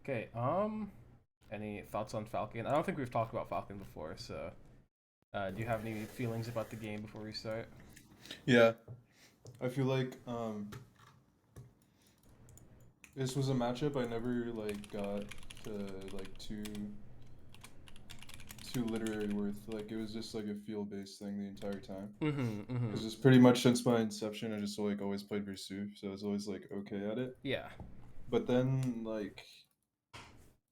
Okay, any thoughts on Falcon? I don't think we've talked about Falcon before, so do you have any feelings about the game before we start? Yeah, I feel like this was a matchup I never got to too literary worth. Like it was just like a feel based thing the entire time. Mm-hmm, mm-hmm. Because just pretty much since my inception, I just always played Versu, so I was always like okay at it. Yeah. But then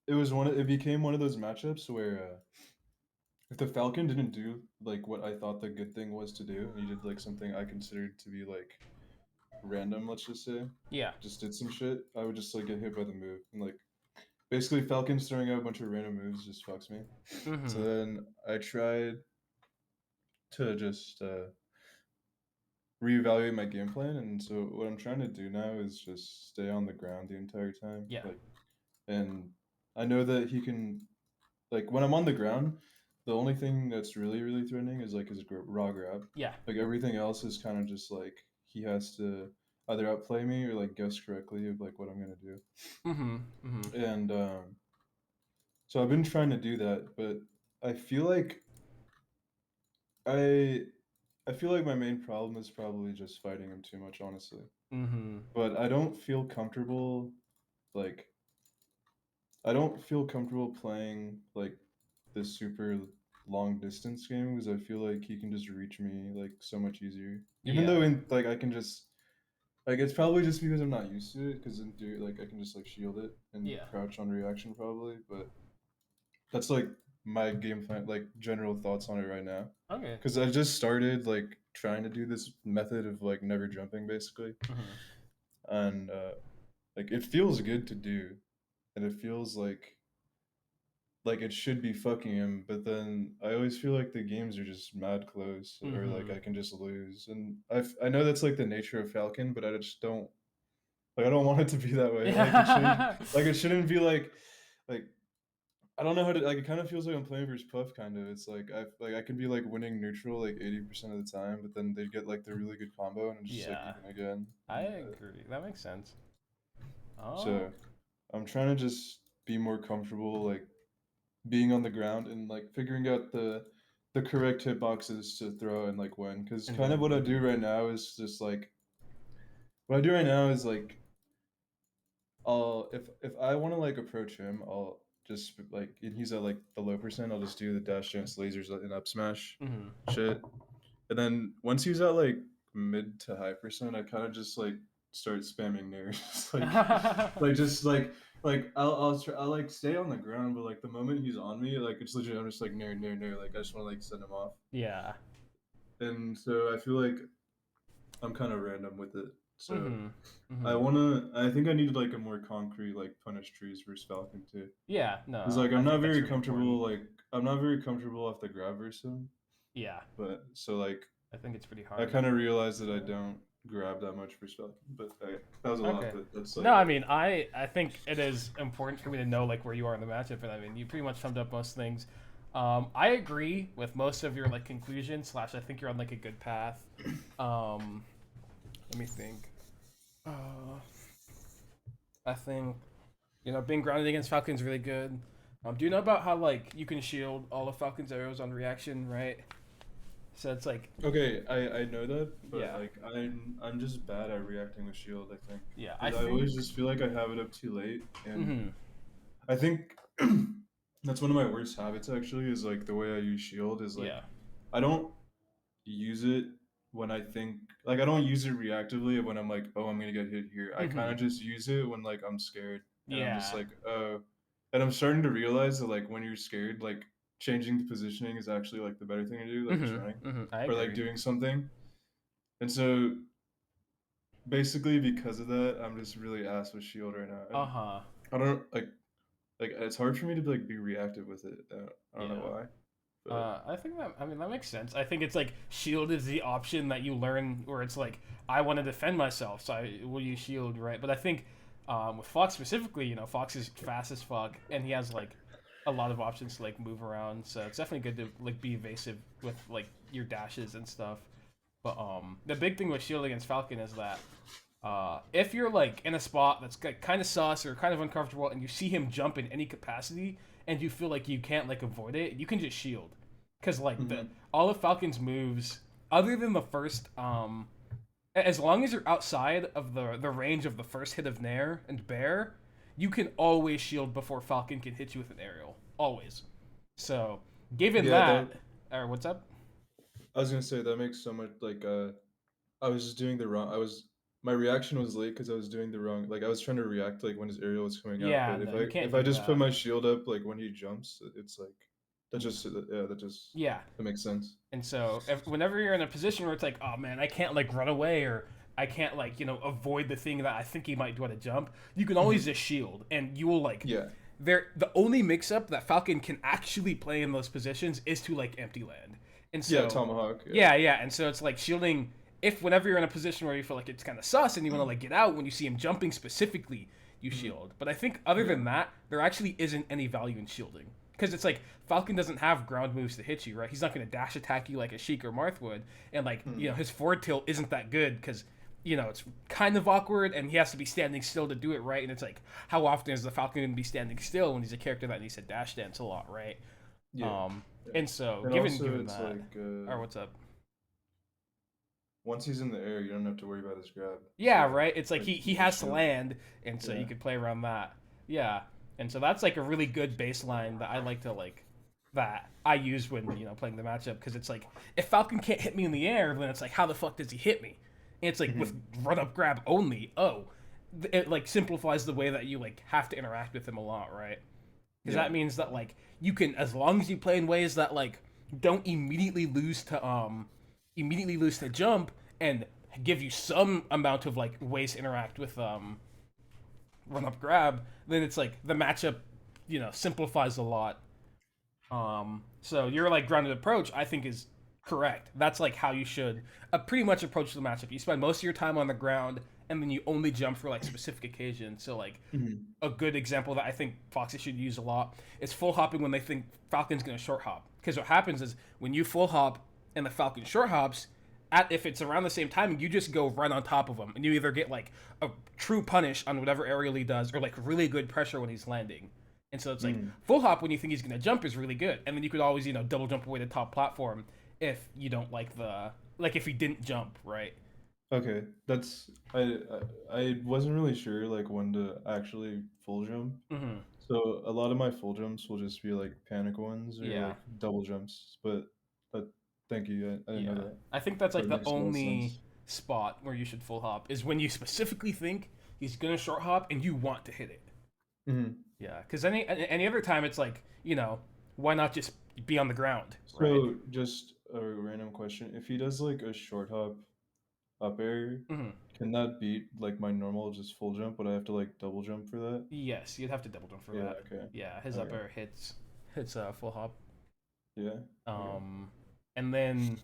it became one of those matchups where if the Falcon didn't do like what I thought the good thing was to do, and he did like something I considered to be like random, let's just say, Yeah. just did some shit, I would just like get hit by the move. And like basically Falcon's throwing out a bunch of random moves just fucks me. So Mm-hmm. then I tried to just reevaluate my game plan, and so what I'm trying to do now is just stay on the ground the entire time. Yeah. And I know that he can when I'm on the ground, the only thing that's really threatening is like his raw grab. Yeah. Like everything else is kind of just like he has to either outplay me or like guess correctly of like what I'm gonna do. Mm-hmm. Mm-hmm. And so I've been trying to do that, but I feel like I I feel like my main problem is probably just fighting him too much, honestly. Mm-hmm. But like I don't feel comfortable playing like this super long distance game because I feel like he can just reach me like so much easier. Even though Yeah. I can just like it's probably just because I'm not used to it because in theory like I can just like shield it and Yeah. crouch on reaction probably, but that's like my game plan, like general thoughts on it right now. Okay. Because I just started like trying to do this method of like never jumping basically, Mm-hmm. and like it feels good to do, and it feels like it should be fucking him, but then I always feel like the games are just mad close, or like Mm-hmm. I can just lose, and I know that's like the nature of Falcon, but I just don't like I don't want it to be that way. Yeah. Like it shouldn't be like I don't know how to like. It kind of feels like I'm playing versus Puff. Kind of. It's like I can be like winning neutral like 80% of the time, but then they get like the really good combo, and it's just like Yeah. even again. I And, agree. That makes sense. so I'm trying to just be more comfortable, like being on the ground and like figuring out the correct hitboxes to throw and like when. Because kind Mm-hmm. of what I do Mm-hmm. right now is just like what I do right now is like I'll if I want to like approach him, I'll just like and he's at like the low percent. I'll just do the dash dance lasers and up smash Mm-hmm. shit, and then once he's at like mid to high percent, I kind of just like start spamming nairs, like just I'll like stay on the ground, but like the moment he's on me, like it's legit. I'm just like nair. Like I just want to like send him off, Yeah. and so I feel like I'm kind of random with it. So Mm-hmm. Mm-hmm. I think I need like a more concrete like punish trees versus Falcon too. Yeah. Cause No, like I think that's really important. I'm not very comfortable off the grab versus him. Yeah. But so like I think it's pretty I hard. kind of realized that I don't grab that much versus Falcon. But that was a lot. Okay. But that's No, like I mean, I think it is important for me to know like where you are in the matchup, and I mean, you pretty much summed up most things. I agree with most of your like conclusions. Slash, I think you're on like a good path. Um, Let me think. Uh, I think being grounded against Falcon's really good. Do you know about how like you can shield all of Falcon's arrows on reaction, right? So it's like, okay. I know that, but yeah, like I'm just bad at reacting with shield. I think yeah. I because I think. always just feel like I have it up too late, and Mm-hmm. I think that's one of my worst habits actually. Is like the way I use shield is like Yeah. I don't use it when I think like I don't use it reactively when I'm like, oh, I'm gonna get hit here. I kind Mm-hmm. of just use it when like I'm scared and I'm just Yeah. like, oh, and I'm starting to realize that like when you're scared, like changing the positioning is actually like the better thing to do, like just running Mm-hmm. Mm-hmm. I or like agree. doing something. And so basically because of that, I'm just really ass with shield right now, Uh and huh. I don't like it's hard for me to like be reactive with it. I don't know Yeah. why, but I think that I mean that makes sense. I think it's like shield is the option that you learn where it's like I want to defend myself, so I will use shield, right? But I think with Fox specifically, Fox is fast as fuck, and he has like a lot of options to like move around. So it's definitely good to like be evasive with like your dashes and stuff. But the big thing with shield against Falcon is that If you're like in a spot that's kind of sus or kind of uncomfortable, and you see him jump in any capacity, and you feel like you can't like avoid it, you can just shield, because like the Hmm. all of Falcon's moves, other than the first, as long as you're outside of the range of the first hit of Nair and Bear, you can always shield before Falcon can hit you with an aerial, always. So given Yeah, that, that or what's up? I was gonna say that makes so much like I was just doing the wrong. My reaction was late because I was doing the wrong. Like I was trying to react like when his aerial was coming out, Yeah, but no, you can't if I do just put that. my shield up like when he jumps, it's like that just yeah Yeah, that makes sense. and so whenever you're in a position where it's like, oh man, I can't like run away or I can't like avoid the thing that I think he might do at a jump, you can always Mhm. just shield, and you will like Yeah, the only mix up that Falcon can actually play in those positions is to like empty land, and yeah, so tomahawk. Yeah. yeah, and so it's like shielding. If whenever you're in a position where you feel like it's kind of sus and you want to like get out, when you see him jumping specifically, you Mhm. shield. But I think other Yeah. than that, there actually isn't any value in shielding, because it's like Falcon doesn't have ground moves to hit you, right? He's not going to dash attack you like a Sheik or Marth would, and like Mhm. his forward tilt isn't that good because it's kind of awkward, and he has to be standing still to do it right. And it's like, how often is the Falcon going to be standing still when he's a character that needs to dash dance a lot, right? Yeah. Um, Yeah. and so And given also, given it's that, like or what's up? once he's in the air, you don't have to worry about his grab. Yeah, So right. It's like like he you can has to shield. land, and so Yeah. you could play around that. Yeah, and so that's like a really good baseline that I like to like that I use when playing the matchup, because it's like if Falcon can't hit me in the air, then it's like how the fuck does he hit me? And it's like with Hmm. run up grab only. Oh, it like simplifies the way that you like have to interact with him a lot, right? Because Yeah. that means that like you can, as long as you play in ways that like don't immediately lose to jump, and give you some amount of like ways to interact with run up grab, then it's like the matchup simplifies a lot. So your like grounded approach, I think, is correct. That's like how you should pretty much approach the matchup. You spend most of your time on the ground, and then you only jump for like specific occasions. So like Hmm. a good example that I think Foxy should use a lot is full hopping when they think Falcon's going to short hop. Because what happens is when you full hop and the Falcon short hops, if it's around the same timing, you just go right on top of him, and you either get like a true punish on whatever aerial he does, or like really good pressure when he's landing. And so it's like Mm. full hop when you think he's going to jump is really good, and then you could always double jump away the top platform if you don't like if he didn't jump right. Okay, that's I wasn't really sure like when to actually full jump. Hmm. So a lot of my full jumps will just be like panic ones or Yeah. like double jumps. But thank you, I didn't know Yeah, that. I think that's like That the makes a lot of only sense. spot where you should full hop is when you specifically think he's gonna short hop and you want to hit it. Hmm. Yeah, because any other time it's like why not just be on the ground, right? So just a random question: if he does like a short hop up air, Hmm. can that beat like my normal just full jump? But I have to like double jump for that? Yes, you'd have to double jump for Yeah. that. Okay. Yeah, his up Okay. air hits full hop. Yeah. Okay. Um, and then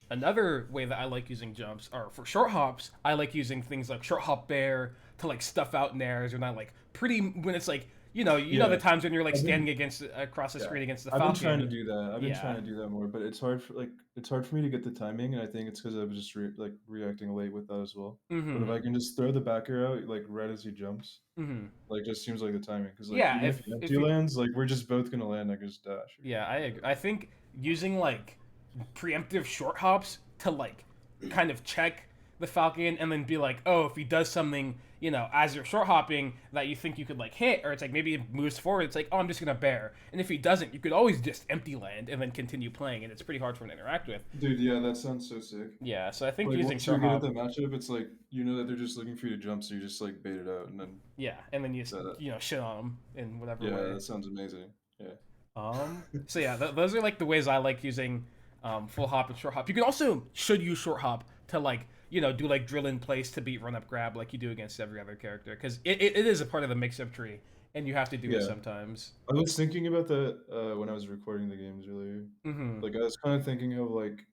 another way that I like using jumps are for short hops. I like using things like short hop bear to like stuff out nairs, or not like pretty when it's like Yeah. the times when you're like I've standing been against across the Yeah, screen against the I've been trying to Falcon. do that. I've been trying Yeah. to do that more, but it's hard for me to get the timing, and I think it's because I was just reacting late with that as well. But if Mm-hmm. I can just throw the backer out like right as he jumps, Mm-hmm. like just seems like the timing. Because like Yeah. even if he If empty you lands, like we're just both gonna land like his dash Yeah, I or agree. whatever. I think using like preemptive short hops to like kind of check the Falcon, and then be like, oh, if he does something, as you're short hopping that you think you could like hit, or it's like maybe he moves forward, it's like, oh, I'm just gonna bear. And if he doesn't, you could always just empty land and then continue playing, and it's pretty hard for him to interact with. Dude, yeah, that sounds so sick. Yeah, so I think Like using once you're short good at the hop, matchup, it's like you know that they're just looking for you to jump, so you just like bait it out, and then yeah, and then you just, that. shit on him in whatever Yeah, way. that sounds amazing. Yeah. So yeah, those are like the ways I like using full hop and short hop. You can also should use short hop to like do like drill in place to beat run up grab like you do against every other character, because it is a part of the mix up tree, and you have to do it Yeah. sometimes. I was thinking about that when I was recording the games earlier. Mm-hmm. Like I was kind of thinking of like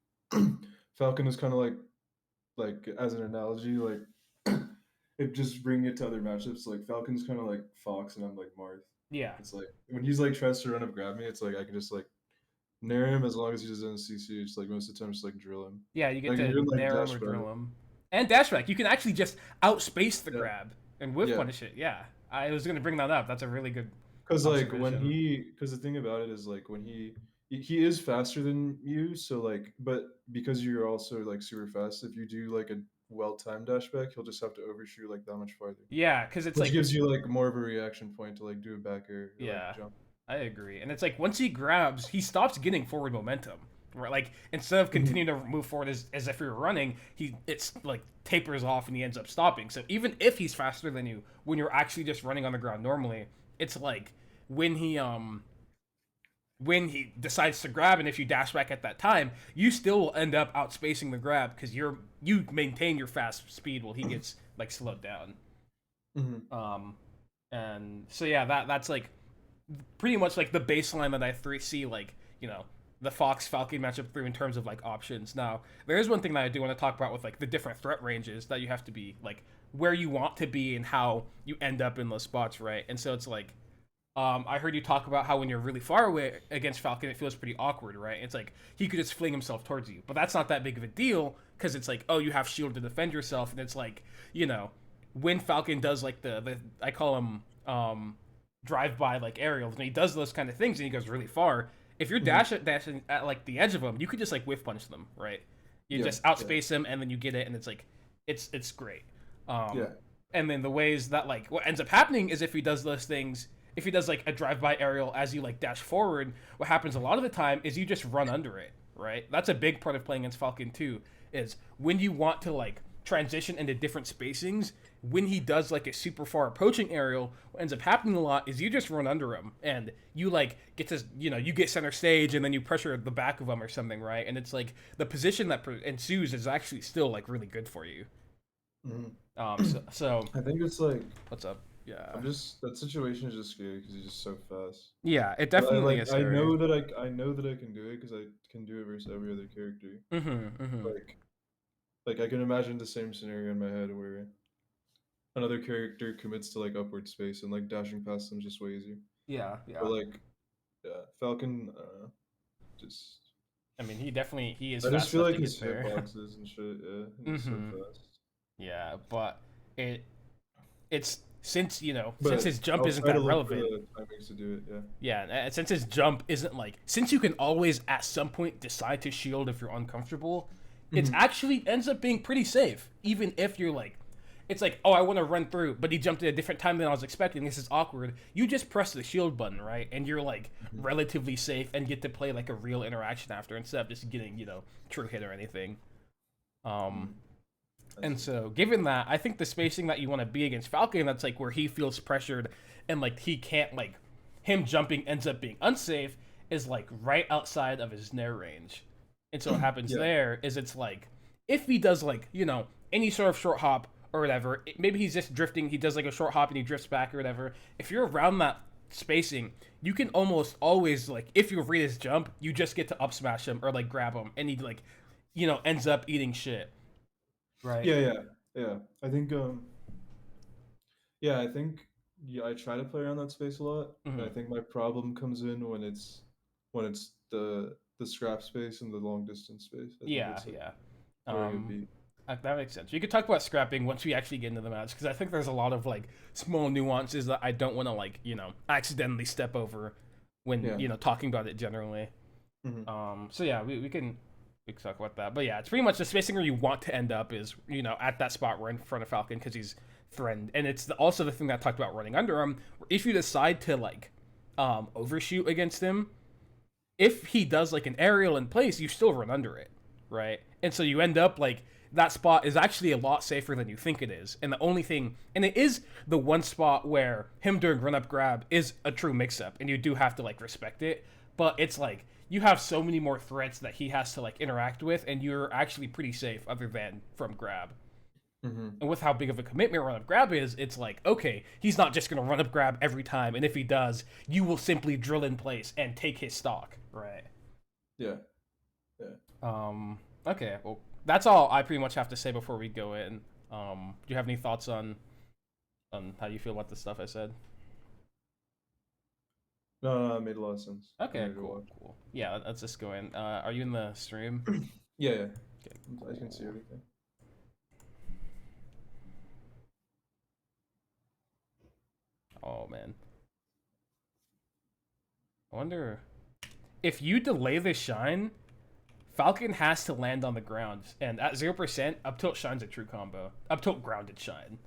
Falcon is kind of like as an analogy, like it just bringing it to other matchups. Like Falcon's kind of like Fox and I'm like Marth. Yeah, It's like when he's like tries to run up grab me, it's like I can just like nair him as long as he doesn't CC. It's like most of the time just like drill him. yeah, you get Like to even like nair him dash or back. drill him. And dash back. You can actually just outspace the Yeah. grab and whiff Yeah. punish it. Yeah. I was gonna bring that up. That's a really good Because like observation. because the thing about it is like when he is faster than you, so like, but because you're also like super fast, if you do like a well timed dash back, he'll just have to overshoot like that much farther, Yeah, because it's which like gives you like more of a reaction point to like do a back air or like yeah, jump. I agree. And it's like once he grabs, he stops getting forward momentum. Right, like instead of continuing to move forward as if you're running, it's like tapers off and he ends up stopping. So even if he's faster than you, when you're actually just running on the ground normally, it's like when he decides to grab, and if you dash back at that time, you still will end up outspacing the grab because you maintain your fast speed while he gets like slowed down. Hmm. Um, and so yeah, that's like pretty much like the baseline that I see like the Fox Falcon matchup through in terms of like options. Now there is one thing that I do want to talk about with like the different threat ranges that you have to be like where you want to be and how you end up in those spots, right? And so it's like I heard you talk about how when you're really far away against Falcon, it feels pretty awkward, right? It's like he could just fling himself towards you, but that's not that big of a deal because it's like, oh, you have shield to defend yourself, and it's like, when Falcon does like the I call him drive by like aerials, and he does those kind of things, and he goes really far. If you're dashing at like the edge of him, you could just like whiff punch them, right? You Yeah, just outspace him, and then you get it, and it's like, it's great. yeah, And then the ways that like what ends up happening is if he does those things, if he does like a drive-by aerial as you like dash forward, what happens a lot of the time is you just run under it, right? That's a big part of playing against Falcon too, is when you want to like transition into different spacings, when he does like a super far approaching aerial, what ends up happening a lot is you just run under him and you like get to, you get center stage and then you pressure the back of him or something, right? And it's like the position that ensues is actually still like really good for you. hmm So I think it's like what's up? Yeah. I'm just that situation is just scary because he's just so fast. Yeah, it But definitely is I scary. know that I know that I can do it because I can do it versus every other character. Mm-hmm. Like I can imagine the same scenario in my head where another character commits to like upward space and like dashing past them is just way easier. Yeah, But yeah. like yeah, Falcon, just I mean, he is I just fast feel enough like to get his there. hitboxes and shit. Yeah, he's so Mm-hmm. fast. Yeah, but it it's since since But his jump I'll isn't try to that look for relevant. the timings to do it. Yeah. Yeah, and since his jump isn't like since you can always at some point decide to shield if you're uncomfortable, it's Hmm. actually ends up being pretty safe, even if you're like. It's like, oh, I want to run through, but he jumped at a different time than I was expecting. This is awkward. You just press the shield button, right? And you're like Hmm. relatively safe and get to play like a real interaction after instead of just getting, true hit or anything. Um, Hmm. I and see. so, given that, I think the spacing that you want to be against Falcon, that's like where he feels pressured and like he can't like him jumping ends up being unsafe, is like right outside of his nair range. And so what happens Yeah. there is it's like if he does like any sort of short hop or whatever, maybe he's just drifting. He does like a short hop and he drifts back or whatever. If you're around that spacing, you can almost always like if you read his jump, you just get to up smash him or like grab him, and he like ends up eating shit. Right. Yeah. Yeah. Yeah. I think. Yeah. I think. Yeah. I try to play around that space a lot, and I Hmm. think my problem comes in when it's the scrap space and the long distance space. I think Yeah, that's like yeah. where I get Um, beat. that makes sense. You could talk about scrapping once we actually get into the match because I think there's a lot of like small nuances that I don't want to like accidentally step over when Yeah. talking about it generally. Hmm. So yeah, we can talk about that. But yeah, it's pretty much the spacing where you want to end up is at that spot right in front of Falcon because he's threatened, and it's also the thing that I talked about running under him. If you decide to like overshoot against him, if he does like an aerial in place, you still run under it, right? And so you end up like that spot is actually a lot safer than you think it is. And the only thing, and it is the one spot where him doing run up grab is a true mix up, and you do have to like respect it. But it's like you have so many more threats that he has to like interact with, and you're actually pretty safe other than from grab. Hmm. And with how big of a commitment run up grab is, it's like, okay, he's not just going to run up grab every time. And if he does, you will simply drill in place and take his stock. Right. Yeah. Yeah. Okay. Well, that's all I pretty much have to say before we go in. Do you have any thoughts on how you feel about the stuff I said? No, no, it made a lot of sense. I'm Okay. ready to Cool. watch. Cool. Yeah. Let's just go in. Are you in the stream? Yeah. Yeah. Okay. I can see Cool. everything. Oh man, I wonder if you delay the shine. Falcon has to land on the ground, and at 0%, up tilt shine's a true combo. Up tilt grounded shine,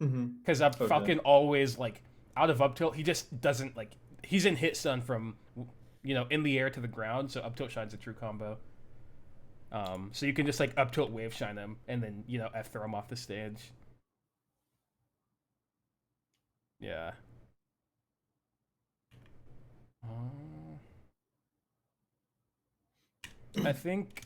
Mm-hmm. because Okay. Falcon always like out of up tilt. He just doesn't like. He's in hit stun from, in the air to the ground. So up tilt shine's a true combo. So you can just like up tilt wave shine him, and then F throw him off the stage. Yeah. I think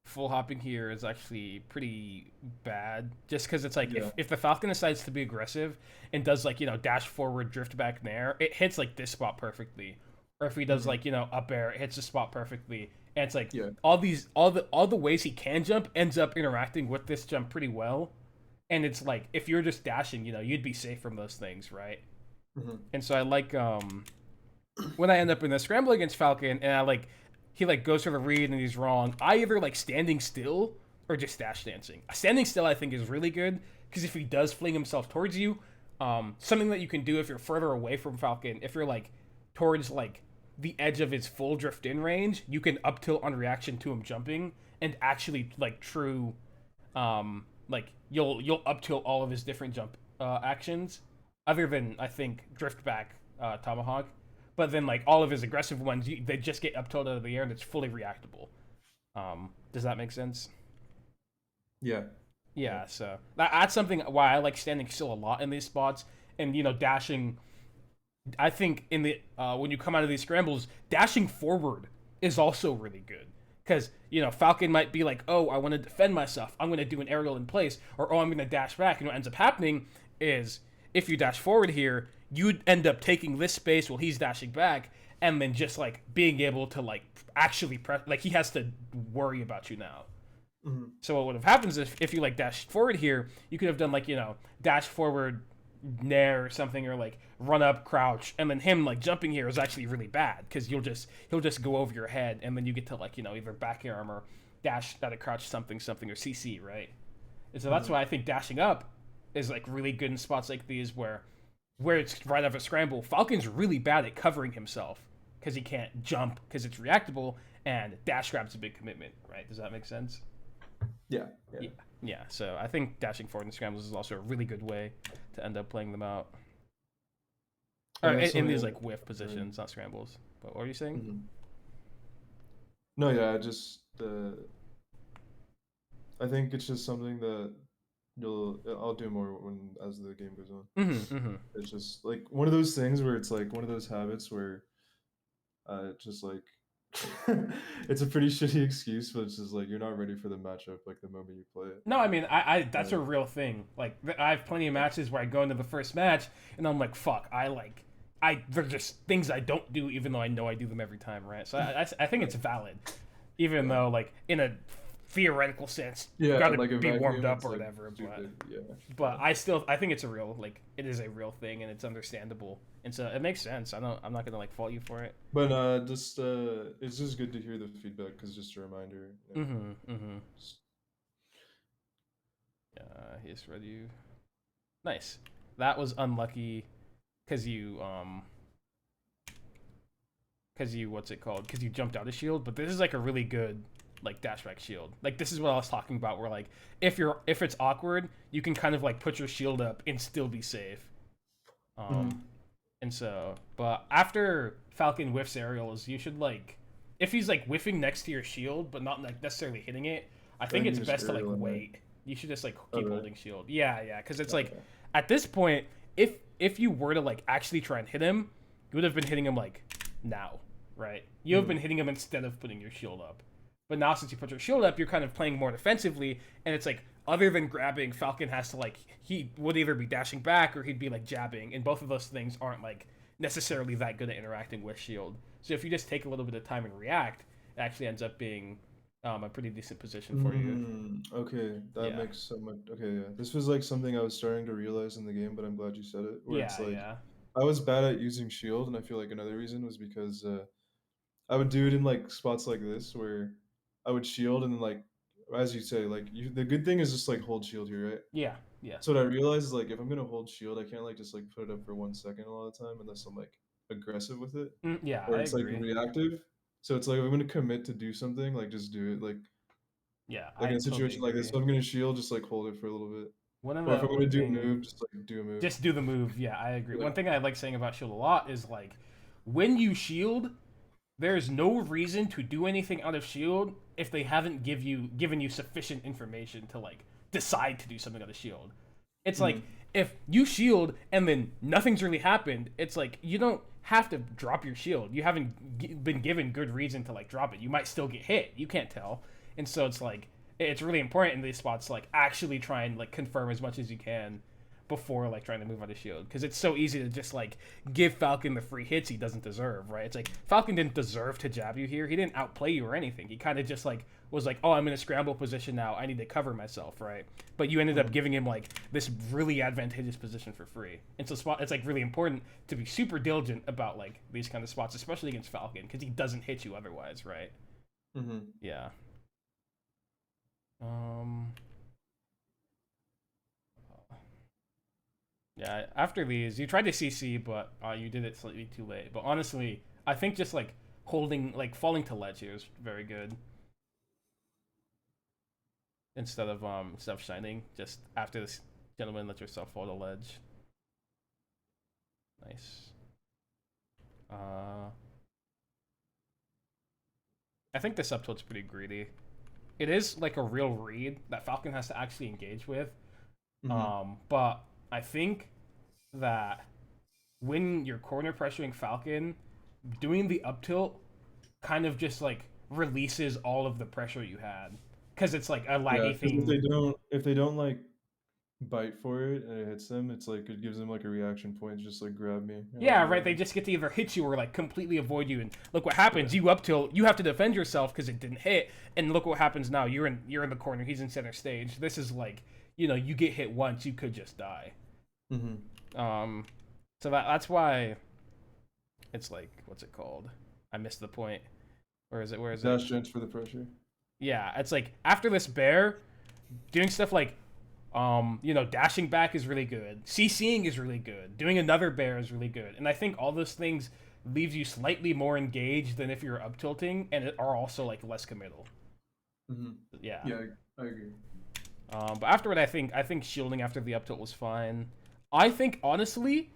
full hopping here is actually pretty bad, just because it's like Yeah. if the Falcon decides to be aggressive and does like dash forward, drift back nair, it hits like this spot perfectly, or if he does Mm-hmm. like up air, it hits the spot perfectly, and it's like Yeah. all the ways he can jump ends up interacting with this jump pretty well, and it's like if you're just dashing, you'd be safe from those things, right? Mm-hmm. And so I like when I end up in a scramble against Falcon and he like goes for the read and he's wrong, I either like standing still or just dash dancing. Standing still I think is really good because if he does fling himself towards you, something that you can do if you're further away from Falcon, if you're like towards like the edge of his full drift in range, you can up tilt on reaction to him jumping and actually like true like you'll up tilt all of his different jump actions other than I think drift back tomahawk, but then like all of his aggressive ones they just get up tilted out of the air and it's fully reactable. Does that make sense? Yeah. Yeah. Yeah, so that's something why I like standing still a lot in these spots, and dashing. I think in the when you come out of these scrambles, dashing forward is also really good because Falcon might be like, oh, I want to defend myself, I'm going to do an aerial in place, or oh, I'm going to dash back, and what ends up happening is if you dash forward here, you'd end up taking this space while he's dashing back, and then just like being able to like actually press, like he has to worry about you now. Mm-hmm. So what would have happened is if you like dashed forward here, you could have done like dash forward nair or something, or like run up crouch, and then him like jumping here is actually really bad because he'll just go over your head, and then you get to like either back air arm or dash out of crouch something or CC, right? And so that's Mm-hmm. why I think dashing up is like really good in spots like these where it's right off a scramble. Falcon's really bad at covering himself because he can't jump because it's reactable, and dash grab's a big commitment, right? Does that make sense? Yeah. Yeah. Yeah, yeah. So I think dashing forward in scrambles is also a really good way to end up playing them out. Or And that's in these something. like whiff positions, not scrambles. But what are you saying? Mm-hmm. No, yeah, I think it's just something that I'll do more when as the game goes on. Mm-hmm. Mm-hmm. It's just like one of those things where it's like one of those habits where just like it's a pretty shitty excuse, but it's just like you're not ready for the matchup like the moment you play it. No, I mean, I that's Yeah. a real thing. Like, I have plenty of matches where I go into the first match and I'm like, fuck, they're just things I don't do, even though I know I do them every time, right? So I think it's Right. valid, even Yeah. though like in a theoretical sense, you Yeah, gotta like a be warmed vacuum, up it's or like whatever. stupid. Yeah. But I think it's a real like it is a real thing and it's understandable, and so it makes sense. I'm not gonna like fault you for it. But just it's just good to hear the feedback because just a reminder. Mm-hmm. Mm-hmm. Just- He's ready. Nice. That was unlucky because you what's it called? Because you jumped out of shield. But this is like a really good like dashback shield. Like this is what I was talking about. Where like if it's awkward, you can kind of like put your shield up and still be safe. Mhm. And so, but after Falcon whiffs aerials, you should like if he's like whiffing next to your shield but not like necessarily hitting it. I think Then it's you just best to like aerial in there. wait. You should just like Oh, keep really? holding shield. Yeah, yeah, because it's like Okay. at this point, if you were to like actually try and hit him, you would have been hitting him like now, right? You have Mhm. been hitting him instead of putting your shield up. But now since you put your shield up, you're kind of playing more defensively, and it's like other than grabbing, Falcon has to like he would either be dashing back or he'd be like jabbing, and both of those things aren't like necessarily that good at interacting with shield. So if you just take a little bit of time and react, it actually ends up being a pretty decent position for you. Okay, that Yeah. makes so much. Okay, yeah. This was like something I was starting to realize in the game, but I'm glad you said it. Where it's Yeah, like yeah. I was bad at using shield, and I feel like another reason was because I would do it in like spots like this where I would shield and then like as you say, like the good thing is just like hold shield here, right? Yeah. Yeah. So what I realized is like if I'm gonna hold shield, I can't like just like put it up for 1 second a lot of the time unless I'm like aggressive with it Yeah, or I it's like agree. reactive. So it's like if I'm gonna commit to do something, like just do it. Yeah, Like I in a totally situation like this, agree. if I'm gonna shield, just like hold it for a little bit. One of Or if the I'm one gonna do a thing move, just like do a move. just do the move. Yeah, I agree. Yeah. One thing I like saying about shield a lot is like when you shield, there's no reason to do anything out of shield if they haven't given you sufficient information to like decide to do something out of shield. It's like Hmm. if you shield and then nothing's really happened, it's like you don't have to drop your shield. You haven't been given good reason to like drop it. You might still get hit. You can't tell. And so it's like it's really important in these spots to like actually try and like confirm as much as you can before like trying to move out of shield because it's so easy to just like give Falcon the free hits he doesn't deserve, right? It's like Falcon didn't deserve to jab you here. He didn't outplay you or anything. He kind of just like was like, oh, I'm in a scramble position now. I need to cover myself, right? But you ended up giving him like this really advantageous position for free. And so spot it's like really important to be super diligent about like these kind of spots, especially against Falcon because he doesn't hit you otherwise, right? Hmm. Yeah. Um. Yeah, after these, you tried to CC, but you did it slightly too late. But honestly, I think just like holding, like falling to ledge here is very good. Instead of shining, just after this gentleman, let yourself fall to ledge. Nice. Uh, I think this up tilt's pretty greedy. It is like a real read that Falcon has to actually engage with. Hmm. But I think that when you're corner pressuring Falcon, doing the up tilt kind of just like releases all of the pressure you had because it's like a Yeah, laggy because thing. if they don't like bite for it and it hits them, it's like it gives them like a reaction point to just like grab me and I'll Yeah, be right. right They back. just get to either hit you or like completely avoid you. And look what happens. Yeah. You up tilt. You have to defend yourself because it didn't hit. And look what happens now. You're in the corner. He's in center stage. This is like you get hit once, you could just die. Hmm. Um, so that's why it's like what's it called? I missed the point. Where is it? Where is it? Dash transfer the pressure. Yeah, it's like after this bear, doing stuff like dashing back is really good. CCing is really good. Doing another bear is really good. And I think all those things leaves you slightly more engaged than if you're up tilting and are also like less committal. Hmm. Yeah. Yeah, I agree. But afterward I think shielding after the up tilt was fine. I think honestly,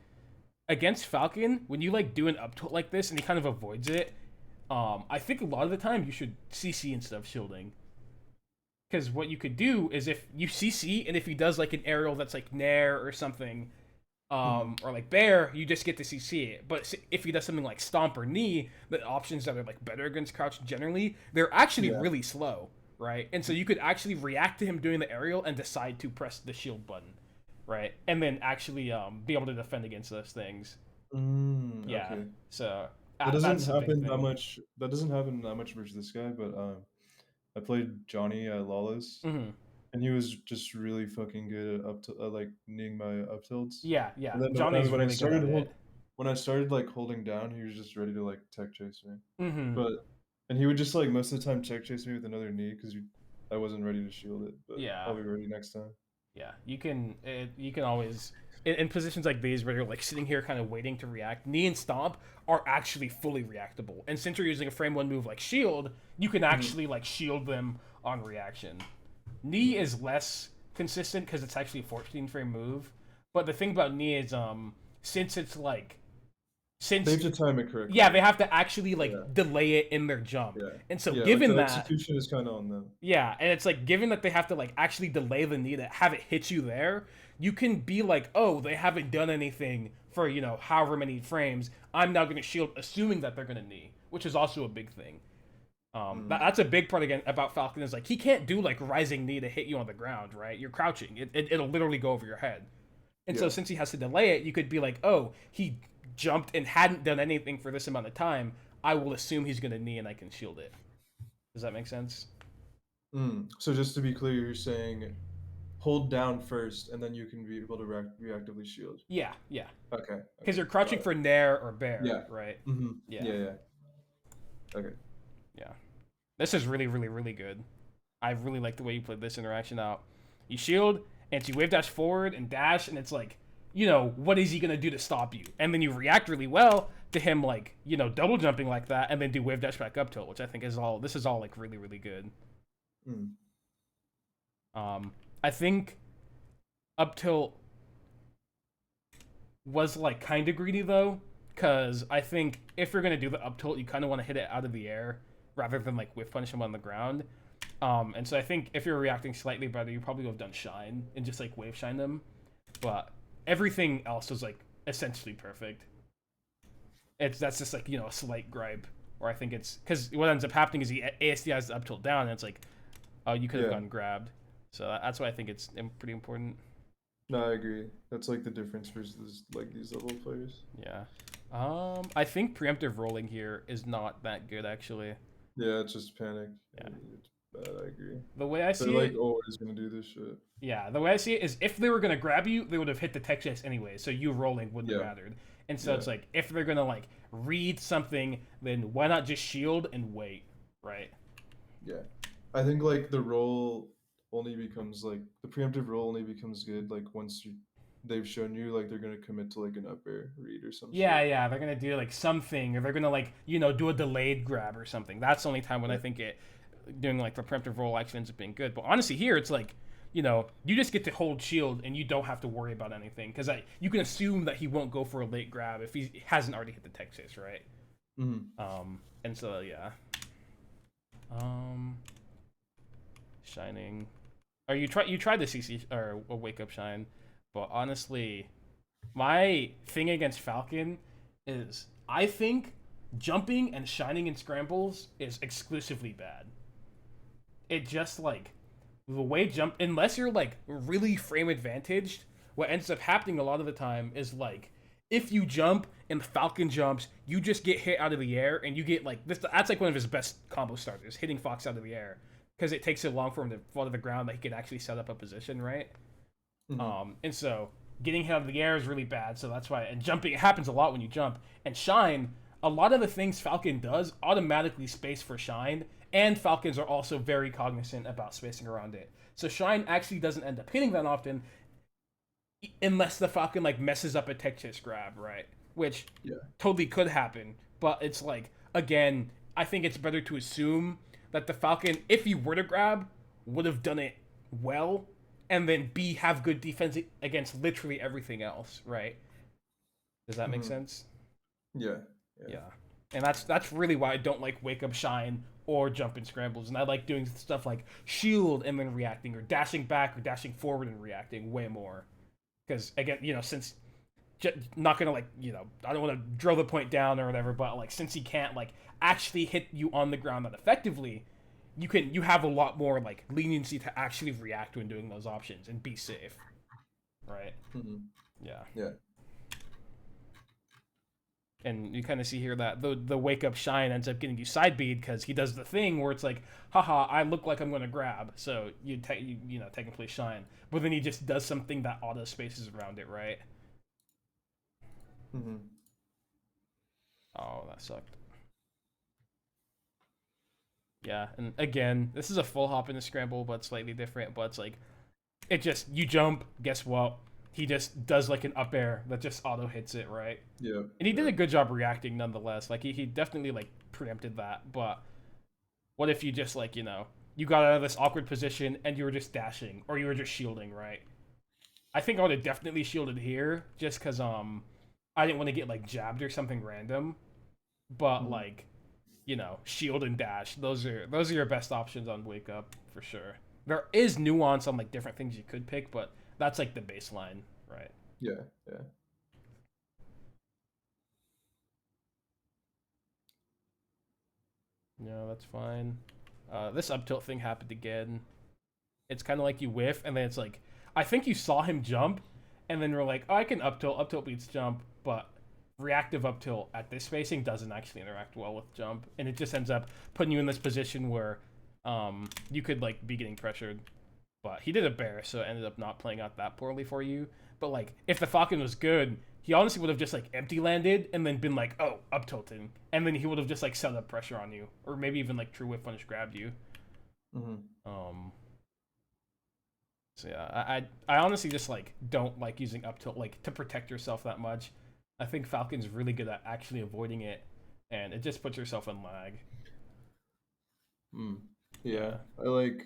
against Falcon, when you like do an up tilt like this and he kind of avoids it, I think a lot of the time you should CC instead of shielding. Because what you could do is if you CC and if he does like an aerial that's like Nair or something, Hmm. or like Bear, you just get to CC it. But if he does something like Stomp or Knee, the options that are like better against Crouch generally, they're actually Yeah. really slow, right? And so you could actually react to him doing the aerial and decide to press the shield button, right? And then actually be able to defend against those things. Yeah. Okay. So That doesn't that's a big happen that thing. much. That doesn't happen that much versus this guy, but I played Johnny at Lawless, Hmm. and he was just really fucking good at up to like kneeing my up tilts. Yeah, yeah. And then Johnny's when I really good started at it. when I started like holding down, he was just ready to like tech chase me. Hmm. But and he would just like most of the time tech chase me with another knee because I wasn't ready to shield it. But Yeah. I'll be ready next time. Yeah, you can always in positions like these where you're like sitting here kind of waiting to react. Knee and stomp are actually fully reactable, and since you're using a frame one move like shield, you can Hmm. actually like shield them on reaction. Knee is less consistent because it's actually a 14 frame move, but the thing about knee is since it's like They since have to time it yeah, correctly. they have to actually Yeah, like delay it in their jump, yeah, and so yeah. Like given the that execution is kind of on them. yeah, and it's like given that they have to like actually delay the knee to have it hit you there, you can be like, oh, they haven't done anything for however many frames. I'm now going to shield, assuming that they're going to knee, which is also a big thing. Hmm. That's a big part again about Falcon is like he can't do like rising knee to hit you on the ground, right? You're crouching, it'll literally go over your head. And so Yeah. since he has to delay it, you could be like, oh, he jumped and hadn't done anything for this amount of time. I will assume he's going to knee and I can shield it. Does that make sense? Mm. So just to be clear, you're saying hold down first, and then you can be able to reactively shield. Yeah, yeah. Okay. Because Okay. you're Got crouching it. for Nair or Bear, Yeah. right? Mm-hmm. Yeah, Yeah. Yeah. Okay. yeah. This is really, really, really good. I really like the way you played this interaction out. You shield, And so you wave dash forward and dash, and it's like, what is he gonna do to stop you? And then you react really well to him, like, double jumping like that, and then do wave dash back up tilt, which I think is all. This is all like really, really good. I think up tilt was like kind of greedy though, because I think if you're gonna do the up tilt, you kind of want to hit it out of the air rather than like whiff punish him on the ground. And so I think if you're reacting slightly better, you probably would have done shine and just like wave shine them. But everything else was like essentially perfect. That's just like a slight gripe, or I think it's because what ends up happening is he ASDIs the up tilt down, and it's like, oh, you could have gone grabbed. So that's why I think it's pretty important. No, I agree. That's like the difference versus like these level players. Yeah. I think preemptive rolling here is not that good actually. Yeah, it's just panic. Yeah. It's bad, I agree. The way I see They're it, like always gonna do this shit. Yeah, the way I see it is if they were gonna grab you, they would have hit the tech chase anyway, so you rolling wouldn't have mattered. And so it's like if they're gonna like read something, then why not just shield and wait, right? Yeah. I think like the roll only becomes like the preemptive roll only becomes good like once they've shown you like they're gonna commit to like an up air read or something. Yeah, they're gonna do like something, or they're gonna like do a delayed grab or something. That's the only time when I think doing like the preemptive roll actually ends up being good. But honestly, here it's like you just get to hold shield and you don't have to worry about anything because you can assume that he won't go for a late grab if he hasn't already hit the tech chase, right? And so yeah. Shining. Or you tried the CC or a wake up shine, but honestly, my thing against Falcon is I think jumping and shining in scrambles is exclusively bad. It just like the way jump, unless you're like really frame advantaged, what ends up happening a lot of the time is like if you jump and the Falcon jumps, you just get hit out of the air and you get like this. That's like one of his best combo starters, hitting Fox out of the air. Because it takes so long for him to fall to the ground that he can actually set up a position, right? And so getting hit out of the air is really bad. So that's why. And jumping, it happens a lot when you jump. And shine, a lot of the things Falcon does automatically space for shine. And Falcons are also very cognizant about spacing around it. So shine actually doesn't end up hitting that often, unless the Falcon like messes up a tech chase grab, right? Which totally could happen. But it's like, again, I think it's better to assume that the Falcon, if he were to grab, would have done it well, and then B, have good defense against literally everything else, right? Does that make sense? Yeah. And that's really why I don't like wake up shine or jump in scrambles, and I like doing stuff like shield and then reacting, or dashing back or dashing forward and reacting way more. Because again, since not gonna like I don't want to drill the point down or whatever, but like since he can't like actually hit you on the ground that effectively, you have a lot more like leniency to actually react when doing those options and be safe, right? Yeah. And you kind of see here that the wake up shine ends up getting you side bead because he does the thing where it's like, haha, I look like I'm gonna grab, so you technically shine, but then he just does something that auto spaces around it, right? Oh, that sucked. Yeah, and again, this is a full hop in the scramble, but slightly different. But it's like, you jump, guess what? He just does like an up air that just auto hits it, right? Yeah. And he did a good job reacting nonetheless. Like, he definitely like preempted that. But what if you just like, you got out of this awkward position and you were just dashing, or you were just shielding, right? I think I would have definitely shielded here just because, I didn't want to get like jabbed or something random, but like, shield and dash. Those are your best options on wake up for sure. There is nuance on like different things you could pick, but that's like the baseline, right? Yeah. No, that's fine. This up tilt thing happened again. It's kind of like you whiff, and then it's like, I think you saw him jump, and then we're like, oh, I can up tilt beats jump, but reactive up tilt at this spacing doesn't actually interact well with jump, and it just ends up putting you in this position where you could like be getting pressured. But he did a bear, so it ended up not playing out that poorly for you. But like, if the Falcon was good, he honestly would have just like empty landed and then been like, oh, up tilting, and then he would have just like set up pressure on you, or maybe even like true whip punish grabbed you. So yeah, I honestly just like don't like using up tilt like to protect yourself that much. I think Falcon's really good at actually avoiding it, and it just puts yourself in lag. Mm. Yeah, Yeah. I like.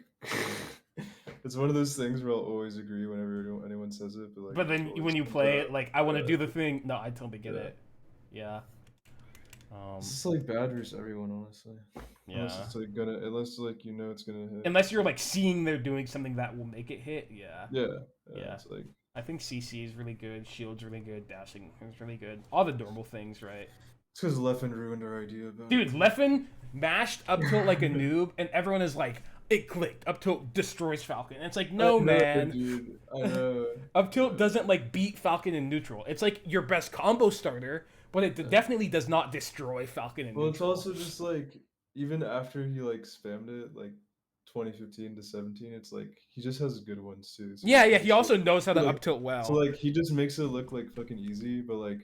It's one of those things where I'll always agree whenever anyone says it, but like But it then always when you comes play out. it, like I want to Yeah, do the thing. No, I totally get yeah. it. Yeah. It's Um. just like bad versus everyone, honestly. Unless Yeah. it's like gonna, unless like you know it's gonna hit. Unless you're like seeing they're doing something that will make it hit. Yeah. Yeah, yeah. Yeah. It's like I think CC is really good. Shield's really good. Dashing is really good. All the normal things, right? it's because Leffen ruined our idea about Dude, it. Leffen mashed up tilt like a noob, and everyone is like, it clicked. Up tilt destroys Falcon. And it's like, I no, know, man. dude. I know. Up tilt doesn't like beat Falcon in neutral. It's like your best combo starter, but it definitely does not destroy Falcon in Well, it's neutral. also just like even after he like spammed it like 2015 to 17, it's like he just has good ones too. So Yeah, it's yeah. like He also knows how to like up tilt so well. like he just makes it look like fucking easy, but like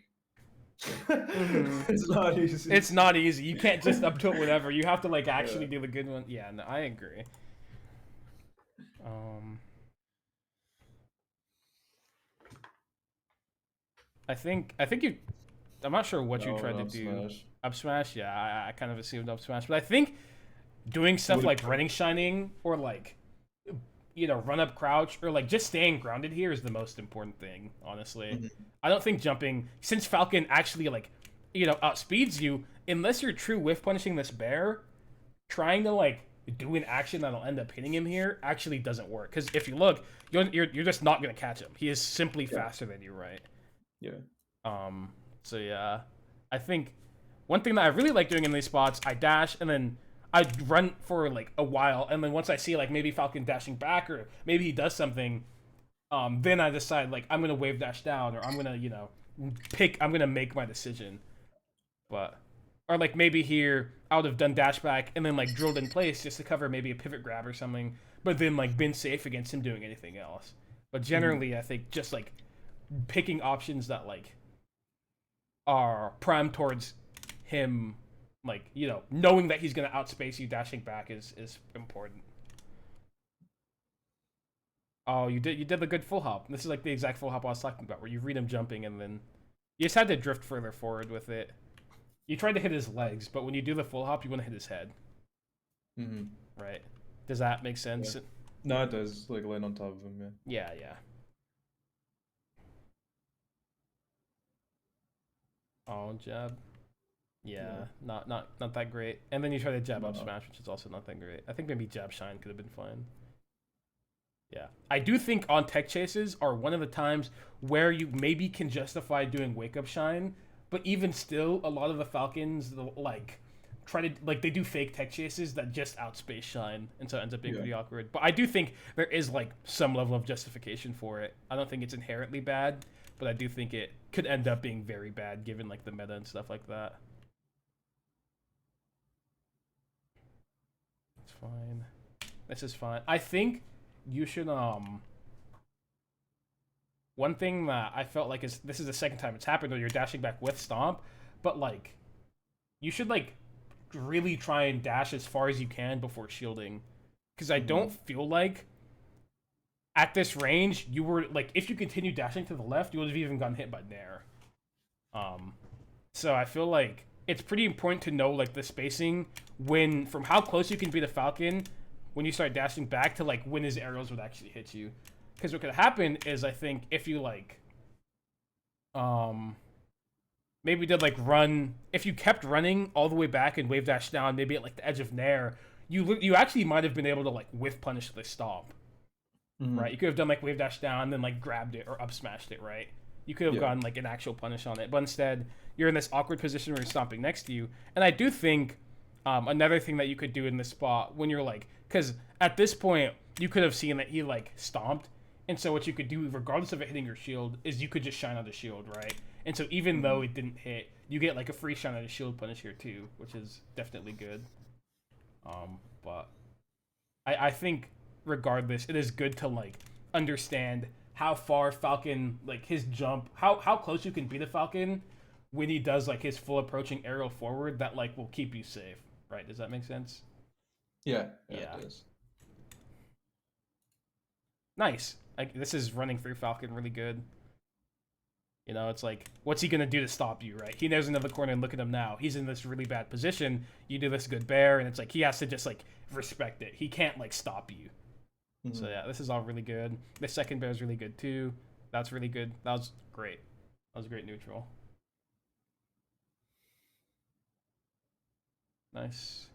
Hmm. it's not easy. It's not easy. You can't just up tilt whatever. You have to like actually Yeah. do the good one. Yeah, no, I agree. Um, I think you. I'm not sure what you No, tried to not do. smash. Up smash, yeah, I kind of assumed up smash, but I think doing stuff Would've- like running shining or like run up crouch or like just staying grounded here is the most important thing, honestly. Mhm. I don't think jumping, since Falcon actually like outspeeds you, unless you're true whiff punishing this bear, trying to like do an action that'll end up hitting him here actually doesn't work, because if you look, you're just not gonna catch him. He is simply Yeah. faster than you, right? Yeah. So yeah, I think one thing that I really like doing in these spots, I dash and then I run for like a while, and then once I see like maybe Falcon dashing back or maybe he does something, then I decide like I'm gonna wave dash down, or I'm gonna I'm gonna make my decision. But or like maybe here I would have done dash back and then like drilled in place just to cover maybe a pivot grab or something, but then like been safe against him doing anything else. But Mhm. generally, I think just like picking options that like are primed towards him, like knowing that he's gonna outspace you dashing back is important. Oh, you did the good full hop. This is like the exact full hop I was talking about, where you read him jumping and then you just had to drift further forward with it. You tried to hit his legs, but when you do the full hop, you want to hit his head, Mhm. right? Does that make Yeah. sense? No, it does like land on top of him. Yeah. Yeah, yeah. Oh, jab. Yeah, Yeah. not that great. And then you try to jab up No. smash, which is also not that great. I think maybe jab shine could have been fine. Yeah, I do think on tech chases are one of the times where you maybe can justify doing wake up shine, but even still, a lot of the Falcons like try to like they do fake tech chases that just outspace shine, and so it ends up being Yeah. pretty awkward. But I do think there is like some level of justification for it. I don't think it's inherently bad, but I do think it could end up being very bad given like the meta and stuff like that. It's fine. This is fine. I think you should one thing that I felt like is this is the second time it's happened where you're dashing back with stomp, but like you should like really try and dash as far as you can before shielding, because I don't Mhm. feel like at this range you were like, if you continue dashing to the left you would have even gotten hit by nair. Um, so I feel like it's pretty important to know like the spacing when from how close you can be to Falcon when you start dashing back to like when his arrows would actually hit you. Because what could happen is I think if you like um maybe did like run, if you kept running all the way back and wave dash down maybe at like the edge of nair, you actually might have been able to like whiff punish the stomp, Mhm. right? You could have done like wave dash down, then like grabbed it or up smashed it, right? You could have Yeah. gotten like an actual punish on it, but instead you're in this awkward position where you're stomping next to you. And I do think another thing that you could do in this spot when you're like, because at this point you could have seen that he like stomped, and so what you could do, regardless of it hitting your shield, is you could just shine on the shield, right? And so even though Mhm. it didn't hit, you get like a free shine on the shield punish here too, which is definitely good. But I think regardless, it is good to like understand how far Falcon like his jump, how close you can be to Falcon when he does like his full approaching aerial forward that like will keep you safe, right? Does that make sense? Yeah. Yeah, Yeah. it does. Nice. Like, this is running through Falcon really good. You know, it's like, what's he gonna do to stop you, right? He knows another corner, and look at him now. He's in this really bad position. You do this good bear, and it's like he has to just like respect it. He can't like stop you. Mm-hmm. So yeah, this is all really good. The second bear is really good too. That's really good. That was great. That was great neutral. Nice.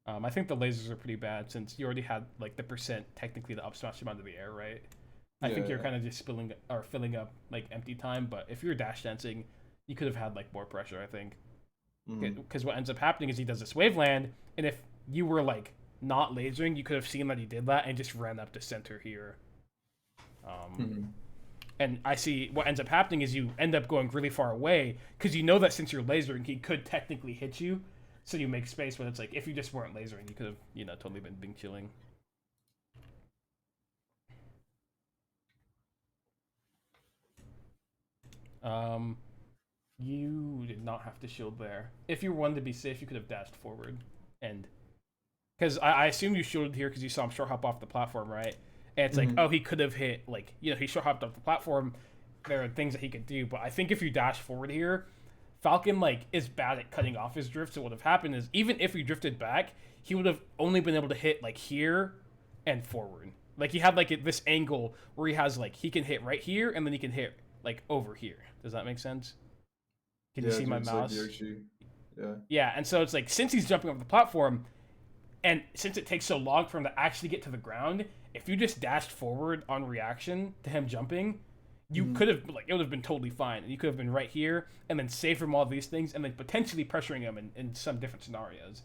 I think the lasers are pretty bad since you already had like the percent technically the up smash him onto the air, right? I think you're kind of just spilling or filling up like empty time, but if you're dash dancing, you could have had like more pressure, I think. Because what ends up happening is he does this wave land, and if you were like not lasering, you could have seen that he did that and just ran up to center here. And I see what ends up happening is you end up going really far away because you know that since you're lasering, he could technically hit you. So you make space, but it's like if you just weren't lasering, you could have, you know, totally been chilling. You did not have to shield there. If you wanted to be safe, you could have dashed forward, and because I assume you shielded here because you saw him short hop off the platform, right? And it's like, oh, he could have hit like, you know, he short hopped off the platform. There are things that he could do, but I think if you dash forward here, Falcon like is bad at cutting off his drift. So what would have happened is even if he drifted back, he would have only been able to hit like here and forward. Like he had like this angle where he has like he can hit right here and then he can hit like over here. Does that make sense? Can you see my mouse? Like yeah. Yeah, and so it's like since he's jumping off the platform, and since it takes so long for him to actually get to the ground, if you just dashed forward on reaction to him jumping, you could have like it would have been totally fine. And you could have been right here and then saved from all these things and then potentially pressuring him in some different scenarios.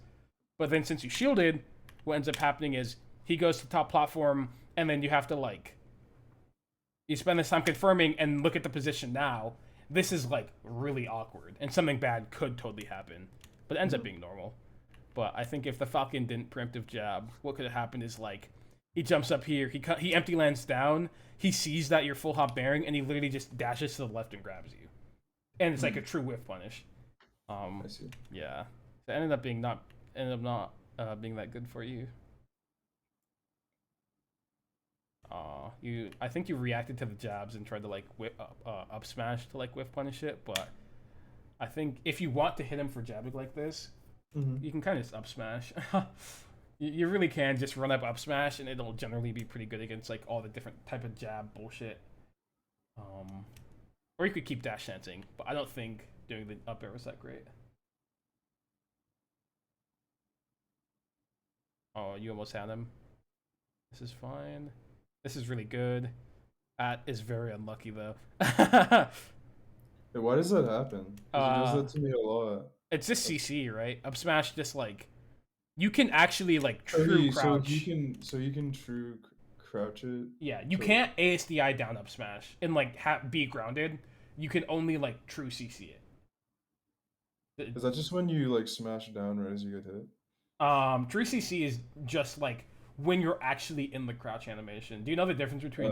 But then since you shielded, what ends up happening is he goes to top platform and then you have to like you spend this time confirming and look at the position now. This is like really awkward and something bad could totally happen. But it ends up being normal. But I think if the Falcon didn't preemptive jab, what could have happened is like he jumps up here, he empty lands down, he sees that you're full hop bearing, and he literally just dashes to the left and grabs you. And it's like a true whiff punish. I see. Yeah. So it ended up not being that good for you. I think you reacted to the jabs and tried to like whip up smash to like whiff punish it, but I think if you want to hit him for jabbing like this, you can kind of just up smash. You really can just run up smash, and it'll generally be pretty good against like all the different type of jab bullshit. Or you could keep dash dancing, but I don't think doing the up air was that great. Oh, you almost had him. This is fine. This is really good. That is very unlucky though. Hey, why does that happen? 'Cause he does that to me a lot. It's just CC, right? Up smash just like you can actually like true crouch. So you can true crouch it. Yeah, you can't ASDI down up smash and like be grounded. You can only like true CC it. Is that just when you like smash down right as you get hit? True CC is just like when you're actually in the crouch animation. Do you know the difference between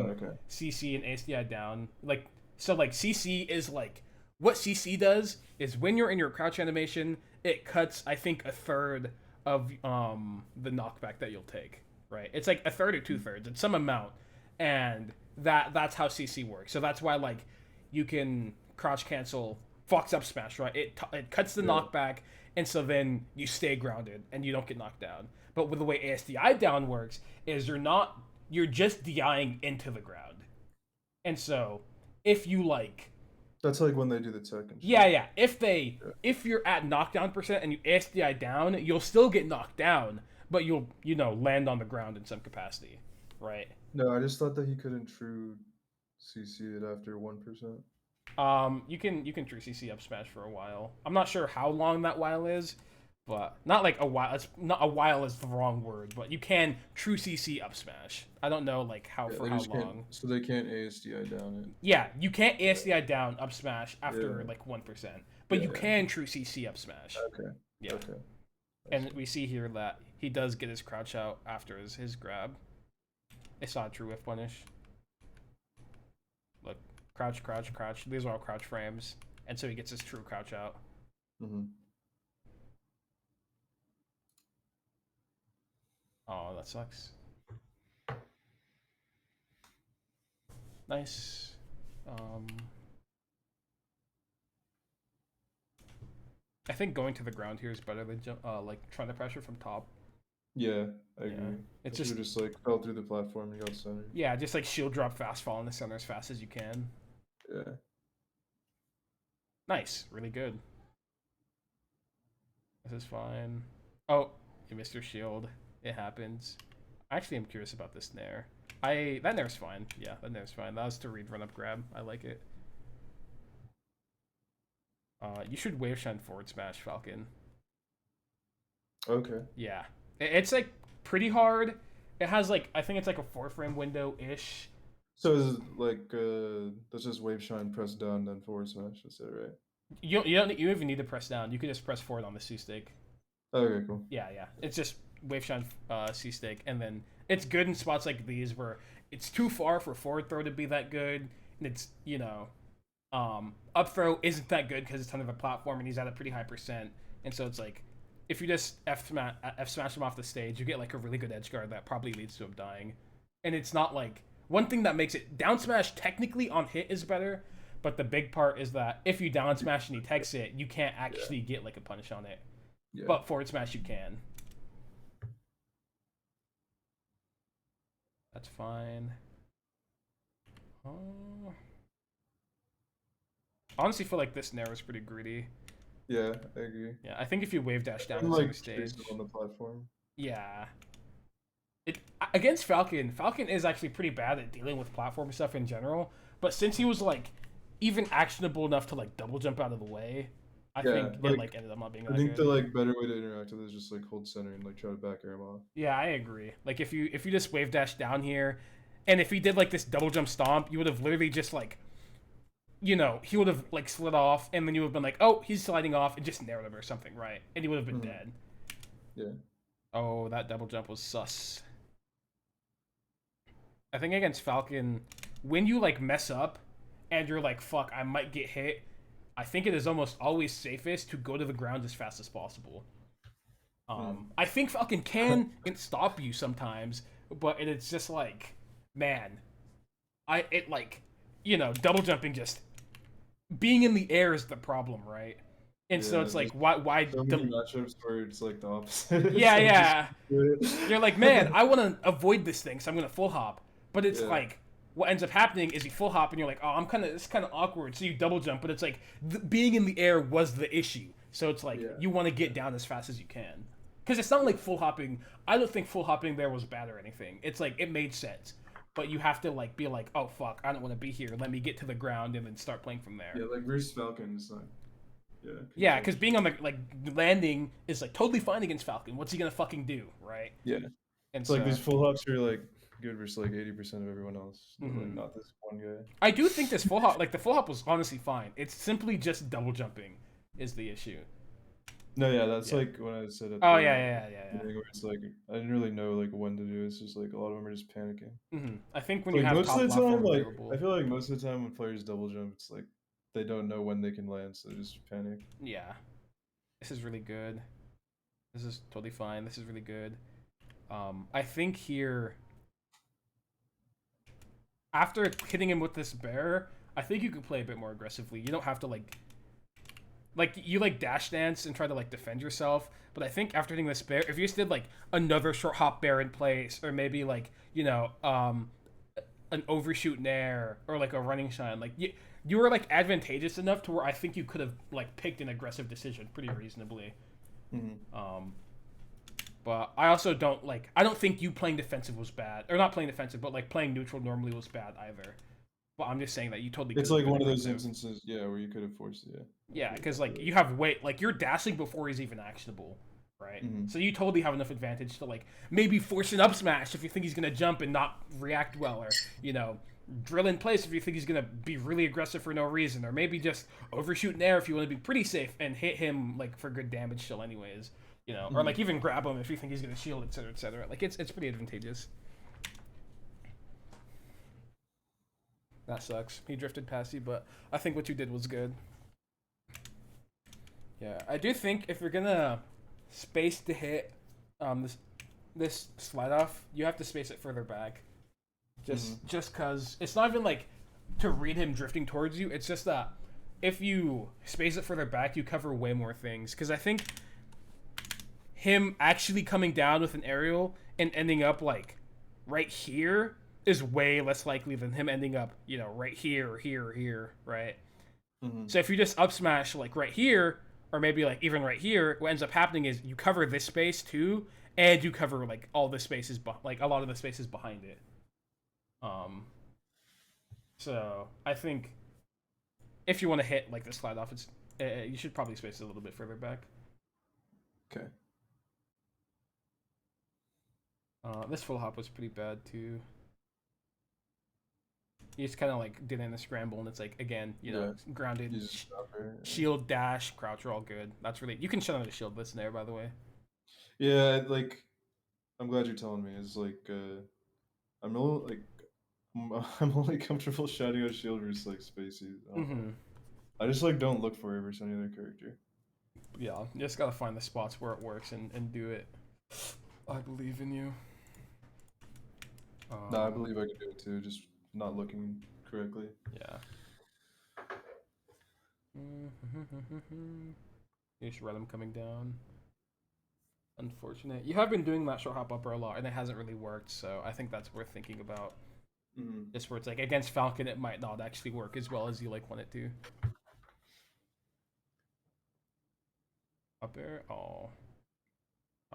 CC and ASDI down? Like so like CC is like what CC does is when you're in your crouch animation, it cuts I think a third of the knockback that you'll take, right? It's like a third or 2/3. It's some amount, and that's how CC works. So that's why like you can crouch cancel Fox up smash, right? It cuts the knockback, and so then you stay grounded and you don't get knocked down. But with the way ASDI down works is you're just DIing into the ground, and so if you like. That's like when they do the tech and shit. Yeah. If you're at knockdown percent and you ASDI down, you'll still get knocked down, but you'll land on the ground in some capacity, right? No, I just thought that he couldn't true CC it after 1%. You can true CC up smash for a while. I'm not sure how long that while is, but not like a while. It's not a while is the wrong word, but you can true CC up smash. I don't know like how long. So they can't ASDI down it. Yeah, you can't ASDI down up smash after like 1%, but you can true CC up smash. Okay. Yeah. Okay. And we see here that he does get his crouch out after his grab. It's not a true whiff punish. Look, crouch, crouch, crouch. These are all crouch frames, and so he gets his true crouch out. Oh, that sucks. Nice. I think going to the ground here is better than like trying to pressure from top. Yeah, I Yeah. agree. It's I should've just just like fell through the platform and got centered. yeah, just like shield drop fast, fall in the center as fast as you can. Yeah. Nice, really good. This is fine. Oh, you missed your shield. It happens. Actually, I'm curious about this nair. That nair's fine. Yeah, that nair's fine. That was to read run up grab. I like it. You should wave shine forward smash Falcon. Okay. Yeah, it's like pretty hard. It has like I think it's like a 4-frame window ish. So is it like that's just wave shine, press down, then forward smash. That's it, right? You don't even need to press down. You can just press forward on the C stick. Okay, cool. Yeah. It's just wave shine C stick, and then it's good in spots like these where it's too far for forward throw to be that good, and it's up throw isn't that good because it's under the platform and he's at a pretty high percent, and so it's like if you just F smash him off the stage, you get like a really good edge guard that probably leads to him dying, and it's not like one thing that makes it down smash technically on hit is better. But the big part is that if you down smash and he techs it, you can't actually get like a punish on it. Yeah. But forward smash you can. That's fine. Honestly, feel like this nair is pretty greedy. Yeah, I agree. Yeah, I think if you wave dash down like stage on the platform. Yeah. Against Falcon is actually pretty bad at dealing with platform stuff in general. But since he was like even actionable enough to like double jump out of the way, I think it like ended up not being that I think good. the like better way to interact with it is just like hold center and like try to back air him off. Yeah, I agree. Like if you just wave dash down here, and if he did like this double jump stomp, you would have literally just like, he would have like slid off, and then you would have been like, oh, he's sliding off, and just nailed him or something, right? And he would have been dead. Yeah. Oh, that double jump was sus. I think against Falcon, when you like mess up, and you're like, fuck, I might get hit, I think it is almost always safest to go to the ground as fast as possible. I think Falcon can stop you sometimes, but it's just like, man, double jumping just being in the air is the problem, right? And so it's like, why so many matchups where it's like the opposite. Yeah. You're like, man, I want to avoid this thing, so I'm gonna full hop. But it's like, what ends up happening is you full hop and you're like, oh, it's kind of awkward. So you double jump, but it's like being in the air was the issue. So it's like you want to get down as fast as you can, because it's not like full hopping. I don't think full hopping there was bad or anything. It's like it made sense, but you have to like be like, oh fuck, I don't want to be here. Let me get to the ground and then start playing from there. Yeah, like versus Falcon is like. Yeah, because being on the like landing is like totally fine against Falcon. What's he gonna fucking do, right? Yeah. And it's like these full hops are like good versus like 80% of everyone else. Like, not this one guy. I do think this full hop, like the full hop was honestly fine. It's simply just double jumping is the issue. No, yeah, that's like when I said. Yeah. Where it's like I didn't really know like when to do it. It's just like a lot of them are just panicking. I think when like, you have most top of the time, like available. I feel like most of the time when players double jump, it's like they don't know when they can land, so they just panic. Yeah, this is really good. This is totally fine. This is really good. I think here, after hitting him with this bear, I think you can play a bit more aggressively. You don't have to like you like dash dance and try to like defend yourself. But I think after hitting this bear, if you just did like another short hop bear in place, or maybe like an overshoot nair or like a running shine, like you were like advantageous enough to where I think you could have like picked an aggressive decision pretty reasonably. But I also don't think you playing defensive was bad, or not playing defensive, but like playing neutral normally was bad either. But I'm just saying that you totally. It's like one of those instances, where you could have forced it. Yeah, because like you have weight, like you're dashing before he's even actionable, right? So you totally have enough advantage to like maybe force an up smash if you think he's gonna jump and not react well, or drill in place if you think he's gonna be really aggressive for no reason, or maybe just overshoot an air if you want to be pretty safe and hit him like for good damage still anyways, or like even grab him if you think he's gonna shield, etc., etc. Like it's pretty advantageous. That sucks. He drifted past you, but I think what you did was good. Yeah, I do think if you're gonna space to hit this slide off, you have to space it further back. Just cause it's not even like to read him drifting towards you. It's just that if you space it further back, you cover way more things. Because I think him actually coming down with an aerial and ending up like right here is way less likely than him ending up, you know, right here or here or here, right? Mm-hmm. So if you just up smash like right here, or maybe like even right here, what ends up happening is you cover this space too, and you cover like all the spaces, like a lot of the spaces behind it. So I think if you want to hit like the slide off, it's you should probably space it a little bit further back. Okay. This full hop was pretty bad too. You just kind of like did it in a scramble, and it's like again, you know, grounded, shield, dash, crouch are all good. That's really you can shut on the shield list there, by the way. Yeah, like I'm glad you're telling me. It's like I'm a little like I'm only comfortable shouting out shield versus like spacey. I just like don't look for it versus any other character. Yeah, you just gotta find the spots where it works and do it. I believe in you. No, I believe I can do it too. Just not looking correctly. Yeah. You just read him coming down. Unfortunate. You have been doing that short hop upper a lot, and it hasn't really worked. So I think that's worth thinking about. Just where it's like against Falcon, it might not actually work as well as you like want it to. Up air. Oh,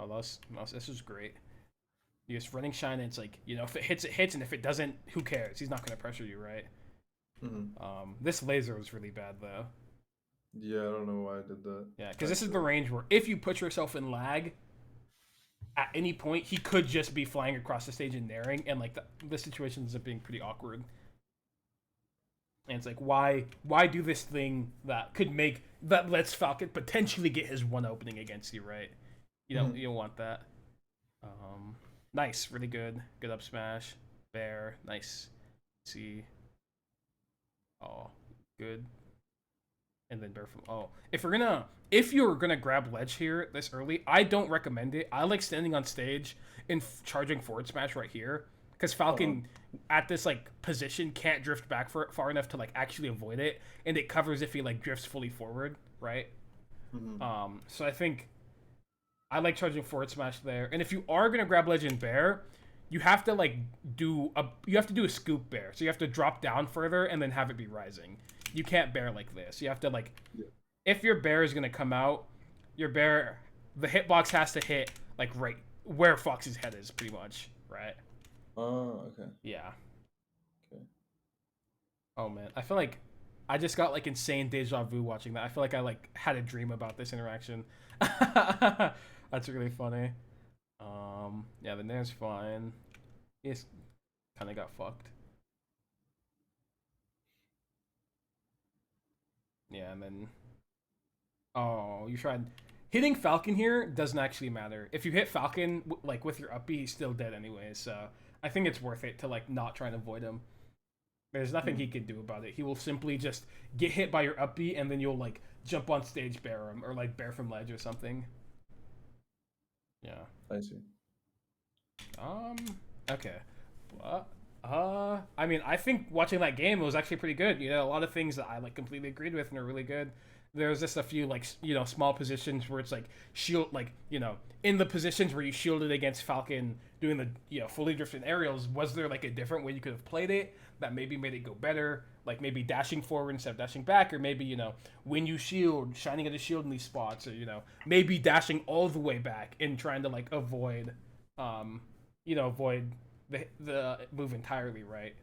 this is great. You're just running shine, and it's like, you know, if it hits, it hits, and if it doesn't, who cares? He's not gonna pressure you, right? This laser was really bad though. Yeah, I don't know why I did that. Yeah, because this is the range where if you put yourself in lag, at any point he could just be flying across the stage and naring, and like the situation ends up being pretty awkward. And it's like, why do this thing that could make that lets Falcon potentially get his one opening against you, right? You don't you don't want that. Nice, really good up smash, bear, nice. See, oh, good. And then bear from if you're gonna grab ledge here this early, I don't recommend it. I like standing on stage and charging forward smash right here, because Falcon at this like position can't drift back far enough to like actually avoid it, and it covers if he like drifts fully forward, right? So I think I like charging forward smash there. And if you are gonna grab ledge and bear, you have to like do a scoop bear, so you have to drop down further and then have it be rising. You can't bear like this. You have to like, if your bear is gonna come out, the hitbox has to hit like right where Fox's head is, pretty much, right? Oh, okay. Yeah. Okay. Oh man, I feel like I just got like insane deja vu watching that. I feel like I like had a dream about this interaction. That's really funny. Yeah, the nair's fine. He just kind of got fucked. Yeah, and then... Oh, you tried... Hitting Falcon here doesn't actually matter. If you hit Falcon, like, with your up B, he's still dead anyway, so... I think it's worth it to, like, not try and avoid him. There's nothing he can do about it. He will simply just get hit by your up B, and then you'll, like, jump on stage, bear him, or, like, bear from ledge or something. Yeah. I see. Okay. I mean, I think watching that game was actually pretty good. You know, a lot of things that I like completely agreed with and are really good. There's just a few like, you know, small positions where it's like shield, like, you know, in the positions where you shielded against Falcon doing the, you know, fully drifted aerials. Was there like a different way you could have played it that maybe made it go better? Like maybe dashing forward instead of dashing back, or maybe, you know, when you shield, shining at a shield in these spots, or, you know, maybe dashing all the way back and trying to like avoid, you know, avoid the move entirely, right?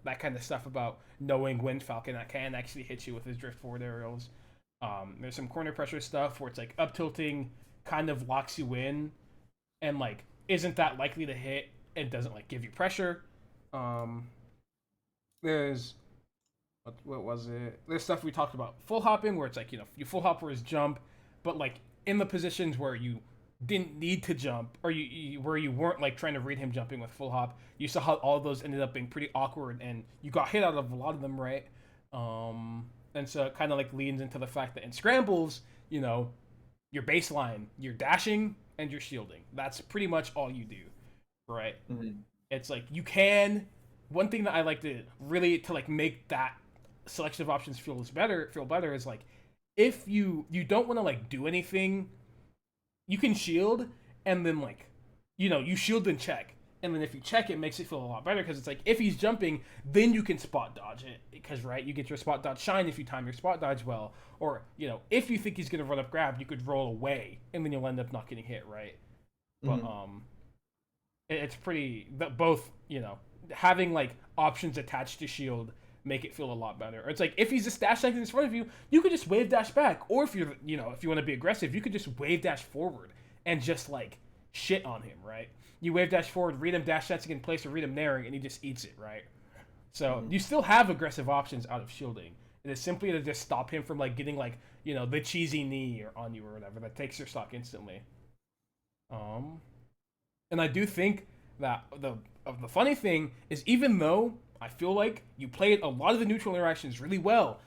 That kind of stuff about knowing when Falcon can actually hit you with his drift forward aerials. There's some corner pressure stuff where it's like up tilting kind of locks you in and like isn't that likely to hit and doesn't like give you pressure. There's what was it? There's stuff we talked about full hopping where it's like, you know, you full hop for his jump, but like in the positions where you didn't need to jump, or you where you weren't like trying to read him jumping with full hop, you saw how all of those ended up being pretty awkward, and you got hit out of a lot of them, right? And so it kind of like leans into the fact that in scrambles, you know, your baseline, you're dashing and you're shielding. That's pretty much all you do, right? It's like you can one thing that I like to really to like make that selection of options feel better is like if you don't want to like do anything, you can shield and then like you shield and check. And then if you check, it makes it feel a lot better because it's like if he's jumping, then you can spot dodge it because right, you get your spot dodge shine if you time your spot dodge well, or if you think he's gonna run up grab, you could roll away and then you'll end up not getting hit, right? But Mm-hmm. it's pretty both having like options attached to shield make it feel a lot better. Or it's like if he's just dash tanking in front of you, you could just wave dash back, or if you're if you want to be aggressive, you could just wave dash forward and just like shit on him, right? You wave dash forward, read him dash dancing in place, or read him naring, and he just eats it, right? So Mm-hmm. you still have aggressive options out of shielding. It is simply to just stop him from like getting like the cheesy knee or on you or whatever that takes your stock instantly. Um, and I do think that the funny thing is, even though I feel like you played a lot of the neutral interactions really well,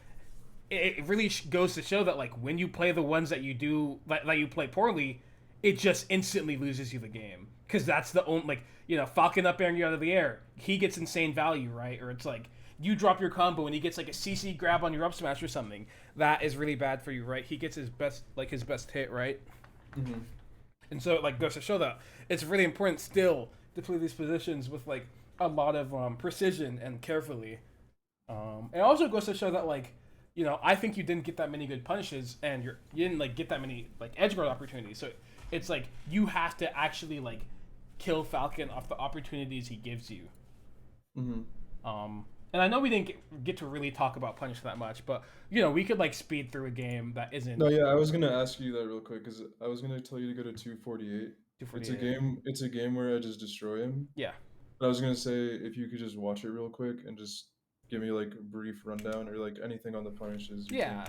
it really goes to show that like when you play the ones that you do that you play poorly, it just instantly loses you the game because that's the only like Falcon up airing you out of the air, he gets insane value, right? Or it's like you drop your combo and he gets like a CC grab on your up smash or something that is really bad for you, right? He gets his best hit, right? Mm-hmm. And so it like goes to show that it's really important still to play these positions with like a lot of precision and carefully. It also goes to show that like I think you didn't get that many good punishes and you didn't like get that many like edge guard opportunities. So it's like you have to actually like kill Falcon off the opportunities he gives you. Mm-hmm. And I know we didn't get to really talk about punish that much, but we could like speed through a game that isn't No, yeah, I was gonna ask you that real quick because I was gonna tell you to go to 248. It's a 248. game. It's a game where I just destroy him. Yeah, But I was gonna say if you could just watch it real quick and just give me like a brief rundown or like anything on the punishes you think, yeah.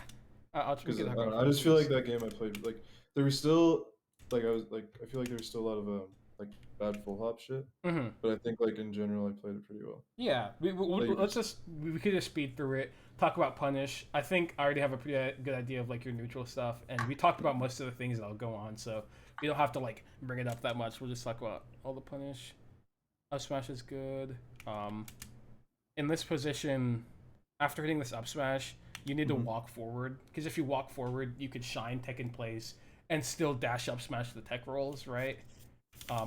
We because could I talk don't about know, I just feel like punishes. that game I played like there was still like I feel like there was still a lot of like bad full hop shit, Mm-hmm. but I think like in general I played it pretty well. Yeah, Like let's just we could just speed through it. Talk about punish. I think I already have a pretty good idea of like your neutral stuff, and we talked about most of the things that'll go on, so we don't have to like bring it up that much. We'll just talk about all the punish. Up smash is good. Um, in this position, after hitting this up smash, you need to hmm walk forward because if you walk forward, you could shine tech in place and still dash up smash the tech rolls, right?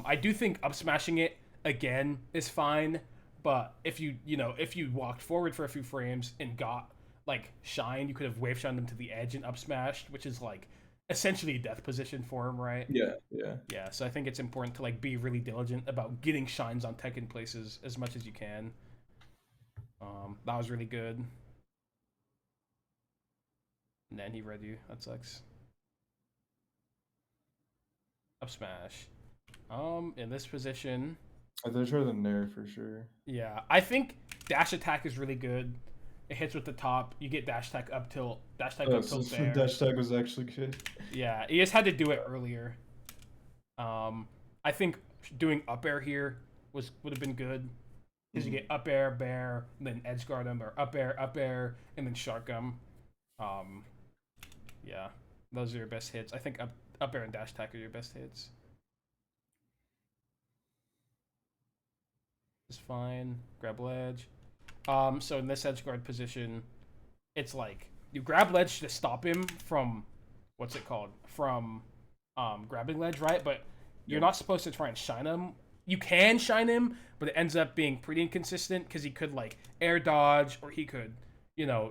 I do think up smashing it again is fine, but if you walked forward for a few frames and got like shine, you could have wave shined them to the edge and up smashed, which is like essentially a death position for him, right? Yeah, yeah. Yeah, so I think it's important to like be really diligent about getting shines on tech in places as much as you can. That was really good. And then he read you. That sucks. Up smash. In this position, I thought I tried the nair for sure. yeah, I think dash attack is really good. It hits with the top. You get dash attack up tilt. Dash attack Oh, up so tilt there. dash tag was actually good. Yeah, you just had to do it earlier. I think doing up air here would have been good because you hmm get up air, bear, and then edge guard him, or up air, and then shark him. Um, yeah, those are your best hits. I think up air and dash attack are your best hits. Is fine. Grab ledge. So in this edge guard position, it's like you grab ledge to stop him from what's it called? From grabbing ledge, right? But you're Yeah. not supposed to try and shine him. You can shine him, but it ends up being pretty inconsistent because he could like air dodge or he could,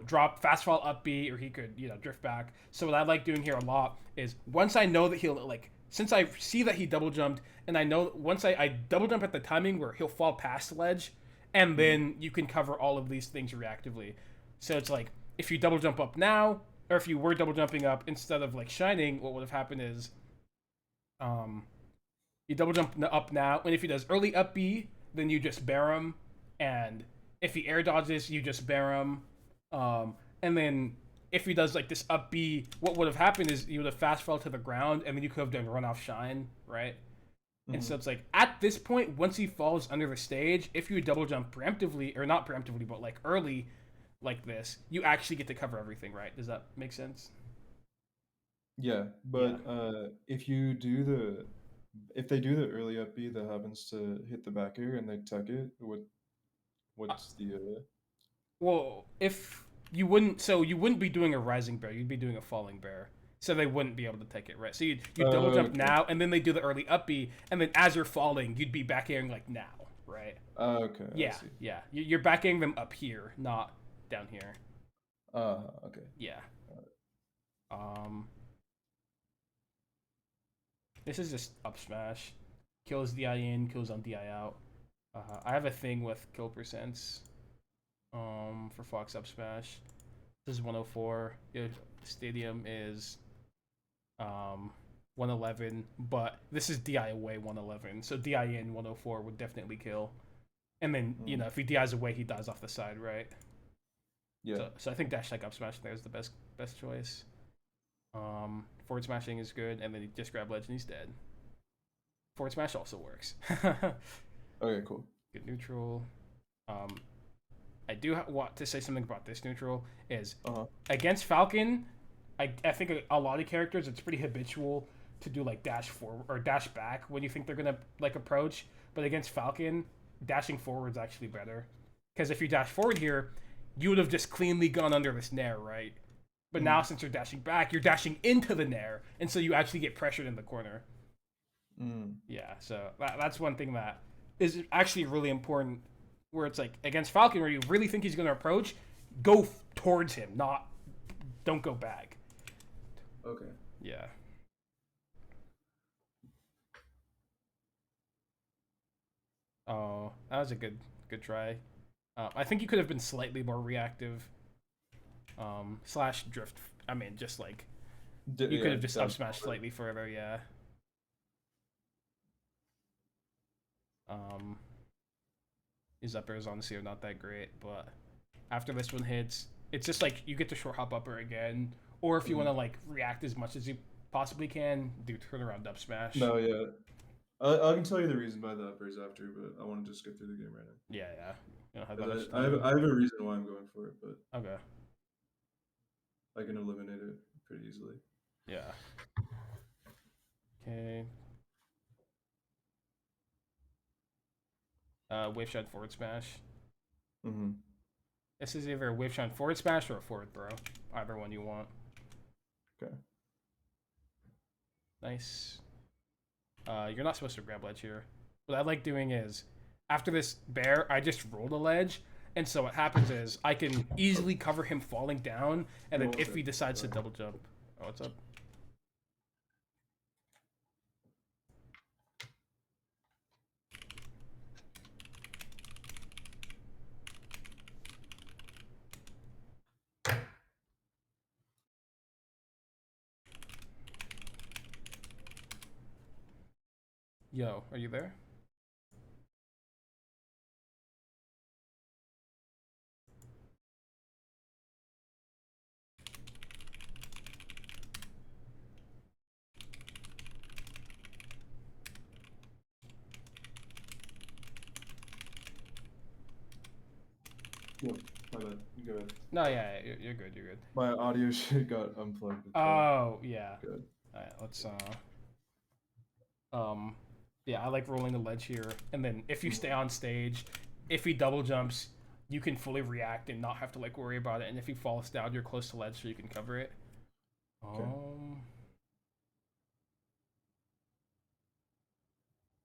drop fast fall up B or he could, drift back. So what I like doing here a lot is once I know that he'll like since I see that he double jumped and I know once I double jump at the timing where he'll fall past the ledge and hmm then you can cover all of these things reactively. So it's like if you double jump up now, or if you were double jumping up instead of like shining, what would have happened is, um, you double jump up now, and if he does early up B, then you just bear him, and if he air dodges, you just bear him, and then if he does like this up B, what would have happened is you would have fast fall to the ground, and then you could have done run off shine, right? And hmm so it's like at this point, once he falls under the stage, if you double jump preemptively, or not preemptively, but like early, like this, you actually get to cover everything, right? Does that make sense? Yeah, Yeah. but if they do the early up B that happens to hit the back air and they tuck it, What's the Well, if you wouldn't, so you wouldn't be doing a rising bear. You'd be doing a falling bear. So they wouldn't be able to take it, right? So you double jump okay. now, and then they do the early up B, and then as you're falling, you'd be back airing like now, right? Okay, I Yeah, see. yeah. You're back airing them up here, not down here. Okay. Yeah. Um, this is just up smash. Kills DI in, kills on DI out. I have a thing with kill percents. For Fox up smash. This is 104. Your stadium is 111, but this is DI away 111. So DI in 104 would definitely kill. And then, if he DIs away, he dies off the side, right? Yeah. So I think dash like up smash there is the best choice. Forward smashing is good, and then he just grab ledge and he's dead. Forward smash also works. Okay, cool. Good neutral. I do want to say something about this neutral is against Falcon. I think a lot of characters it's pretty habitual to do like dash forward or dash back when you think they're gonna like approach, but against Falcon, dashing forward is actually better because if you dash forward here, you would have just cleanly gone under this nair, right? But now since you're dashing back, you're dashing into the nair, and so you actually get pressured in the corner. Yeah, so that's one thing that is actually really important. Where it's like against Falcon, where you really think he's going to approach, go towards him, don't go back. Okay. Yeah. Oh, that was a good try. I think you could have been slightly more reactive. Slash drift. I mean, just like you could have just up smashed slightly further. Yeah. His up airs honestly are not that great, but after this one hits, it's just like you get to short hop upper again, or if you want to like react as much as you possibly can, do turnaround up smash. No, yeah. I can tell you the reason by the uppers after, but I want to just get through the game right now. Yeah, yeah. You don't have that much I have a reason why I'm going for it, but okay. I can eliminate it pretty easily. Yeah. Okay. Wave shot forward smash. This is either a wave shot forward smash or a forward throw. Either one you want. Okay. Nice. You're not supposed to grab ledge here. What I like doing is, after this bear, I just roll the ledge, and so what happens is I can easily cover him falling down, and then if he decides to double jump, oh, what's up? Yo, are you there? Yep. My bad. Go ahead. No, yeah, you're good. You're good. My audio shit got unplugged. Oh, yeah. Good. All right, let's yeah, I like rolling the ledge here, and then if you stay on stage, if he double jumps, you can fully react and not have to like worry about it. And if he falls down, you're close to ledge, so you can cover it. Okay.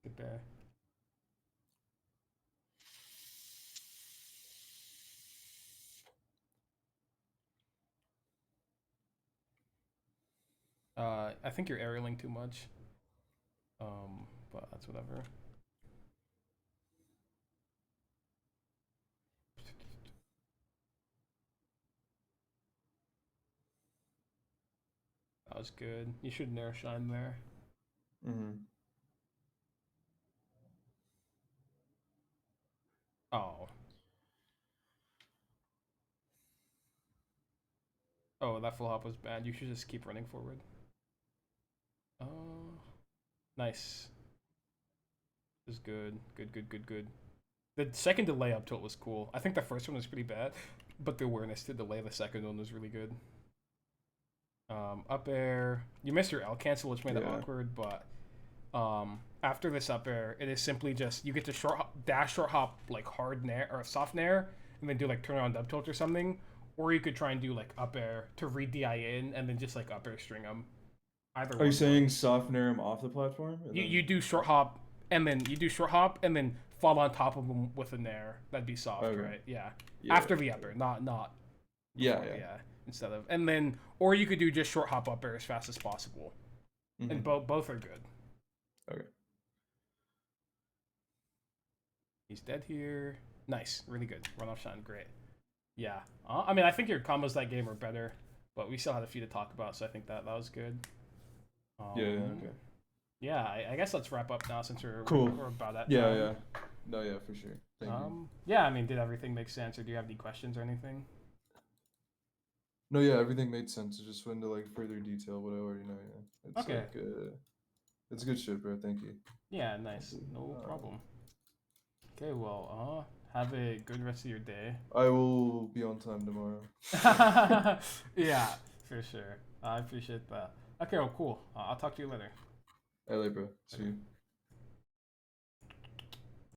Good there. I think you're aerialing too much. But that's whatever. That was good. You should nair shine there. Oh. Oh, that full hop was bad. You should just keep running forward. Nice. This is good. Good. The second delay up tilt was cool. I think the first one was pretty bad, but the awareness to delay the second one was really good. Up air. You missed your L cancel, which made it awkward, but After this up air, it is simply just you get to dash short hop like hard nair or soft nair, and then do like turn around up tilt or something, or you could try and do like up air to read DI in and then just like up air string them. Either Are one you saying works. soft nair him off the platform? You do short hop and then fall on top of them with a nair. That'd be soft, Okay. right? Yeah. Yeah, After the up air, not yeah, before, yeah. instead of, and then, or you could do just short hop up air as fast as possible, and both are good. Okay. He's dead here. Nice, really good. Run off shine, great. Yeah. I mean, I think your combos that game are better, but we still had a few to talk about, so I think that was good. Yeah. Okay. Yeah, I guess let's wrap up now since Cool. we're about at Yeah. time. Yeah. No. Yeah. For sure. Thank you. Yeah, I mean, did everything make sense, or do you have any questions or anything? No. Yeah. Everything made sense. It just went into like further detail what I already know. Yeah. It's Okay. like it's good shit, bro. Thank you. Yeah, nice. No problem. Okay, well, have a good rest of your day. I will be on time tomorrow. Yeah, for sure. I appreciate that. Okay, well, cool. I'll talk to you later. Hey, bro. See you.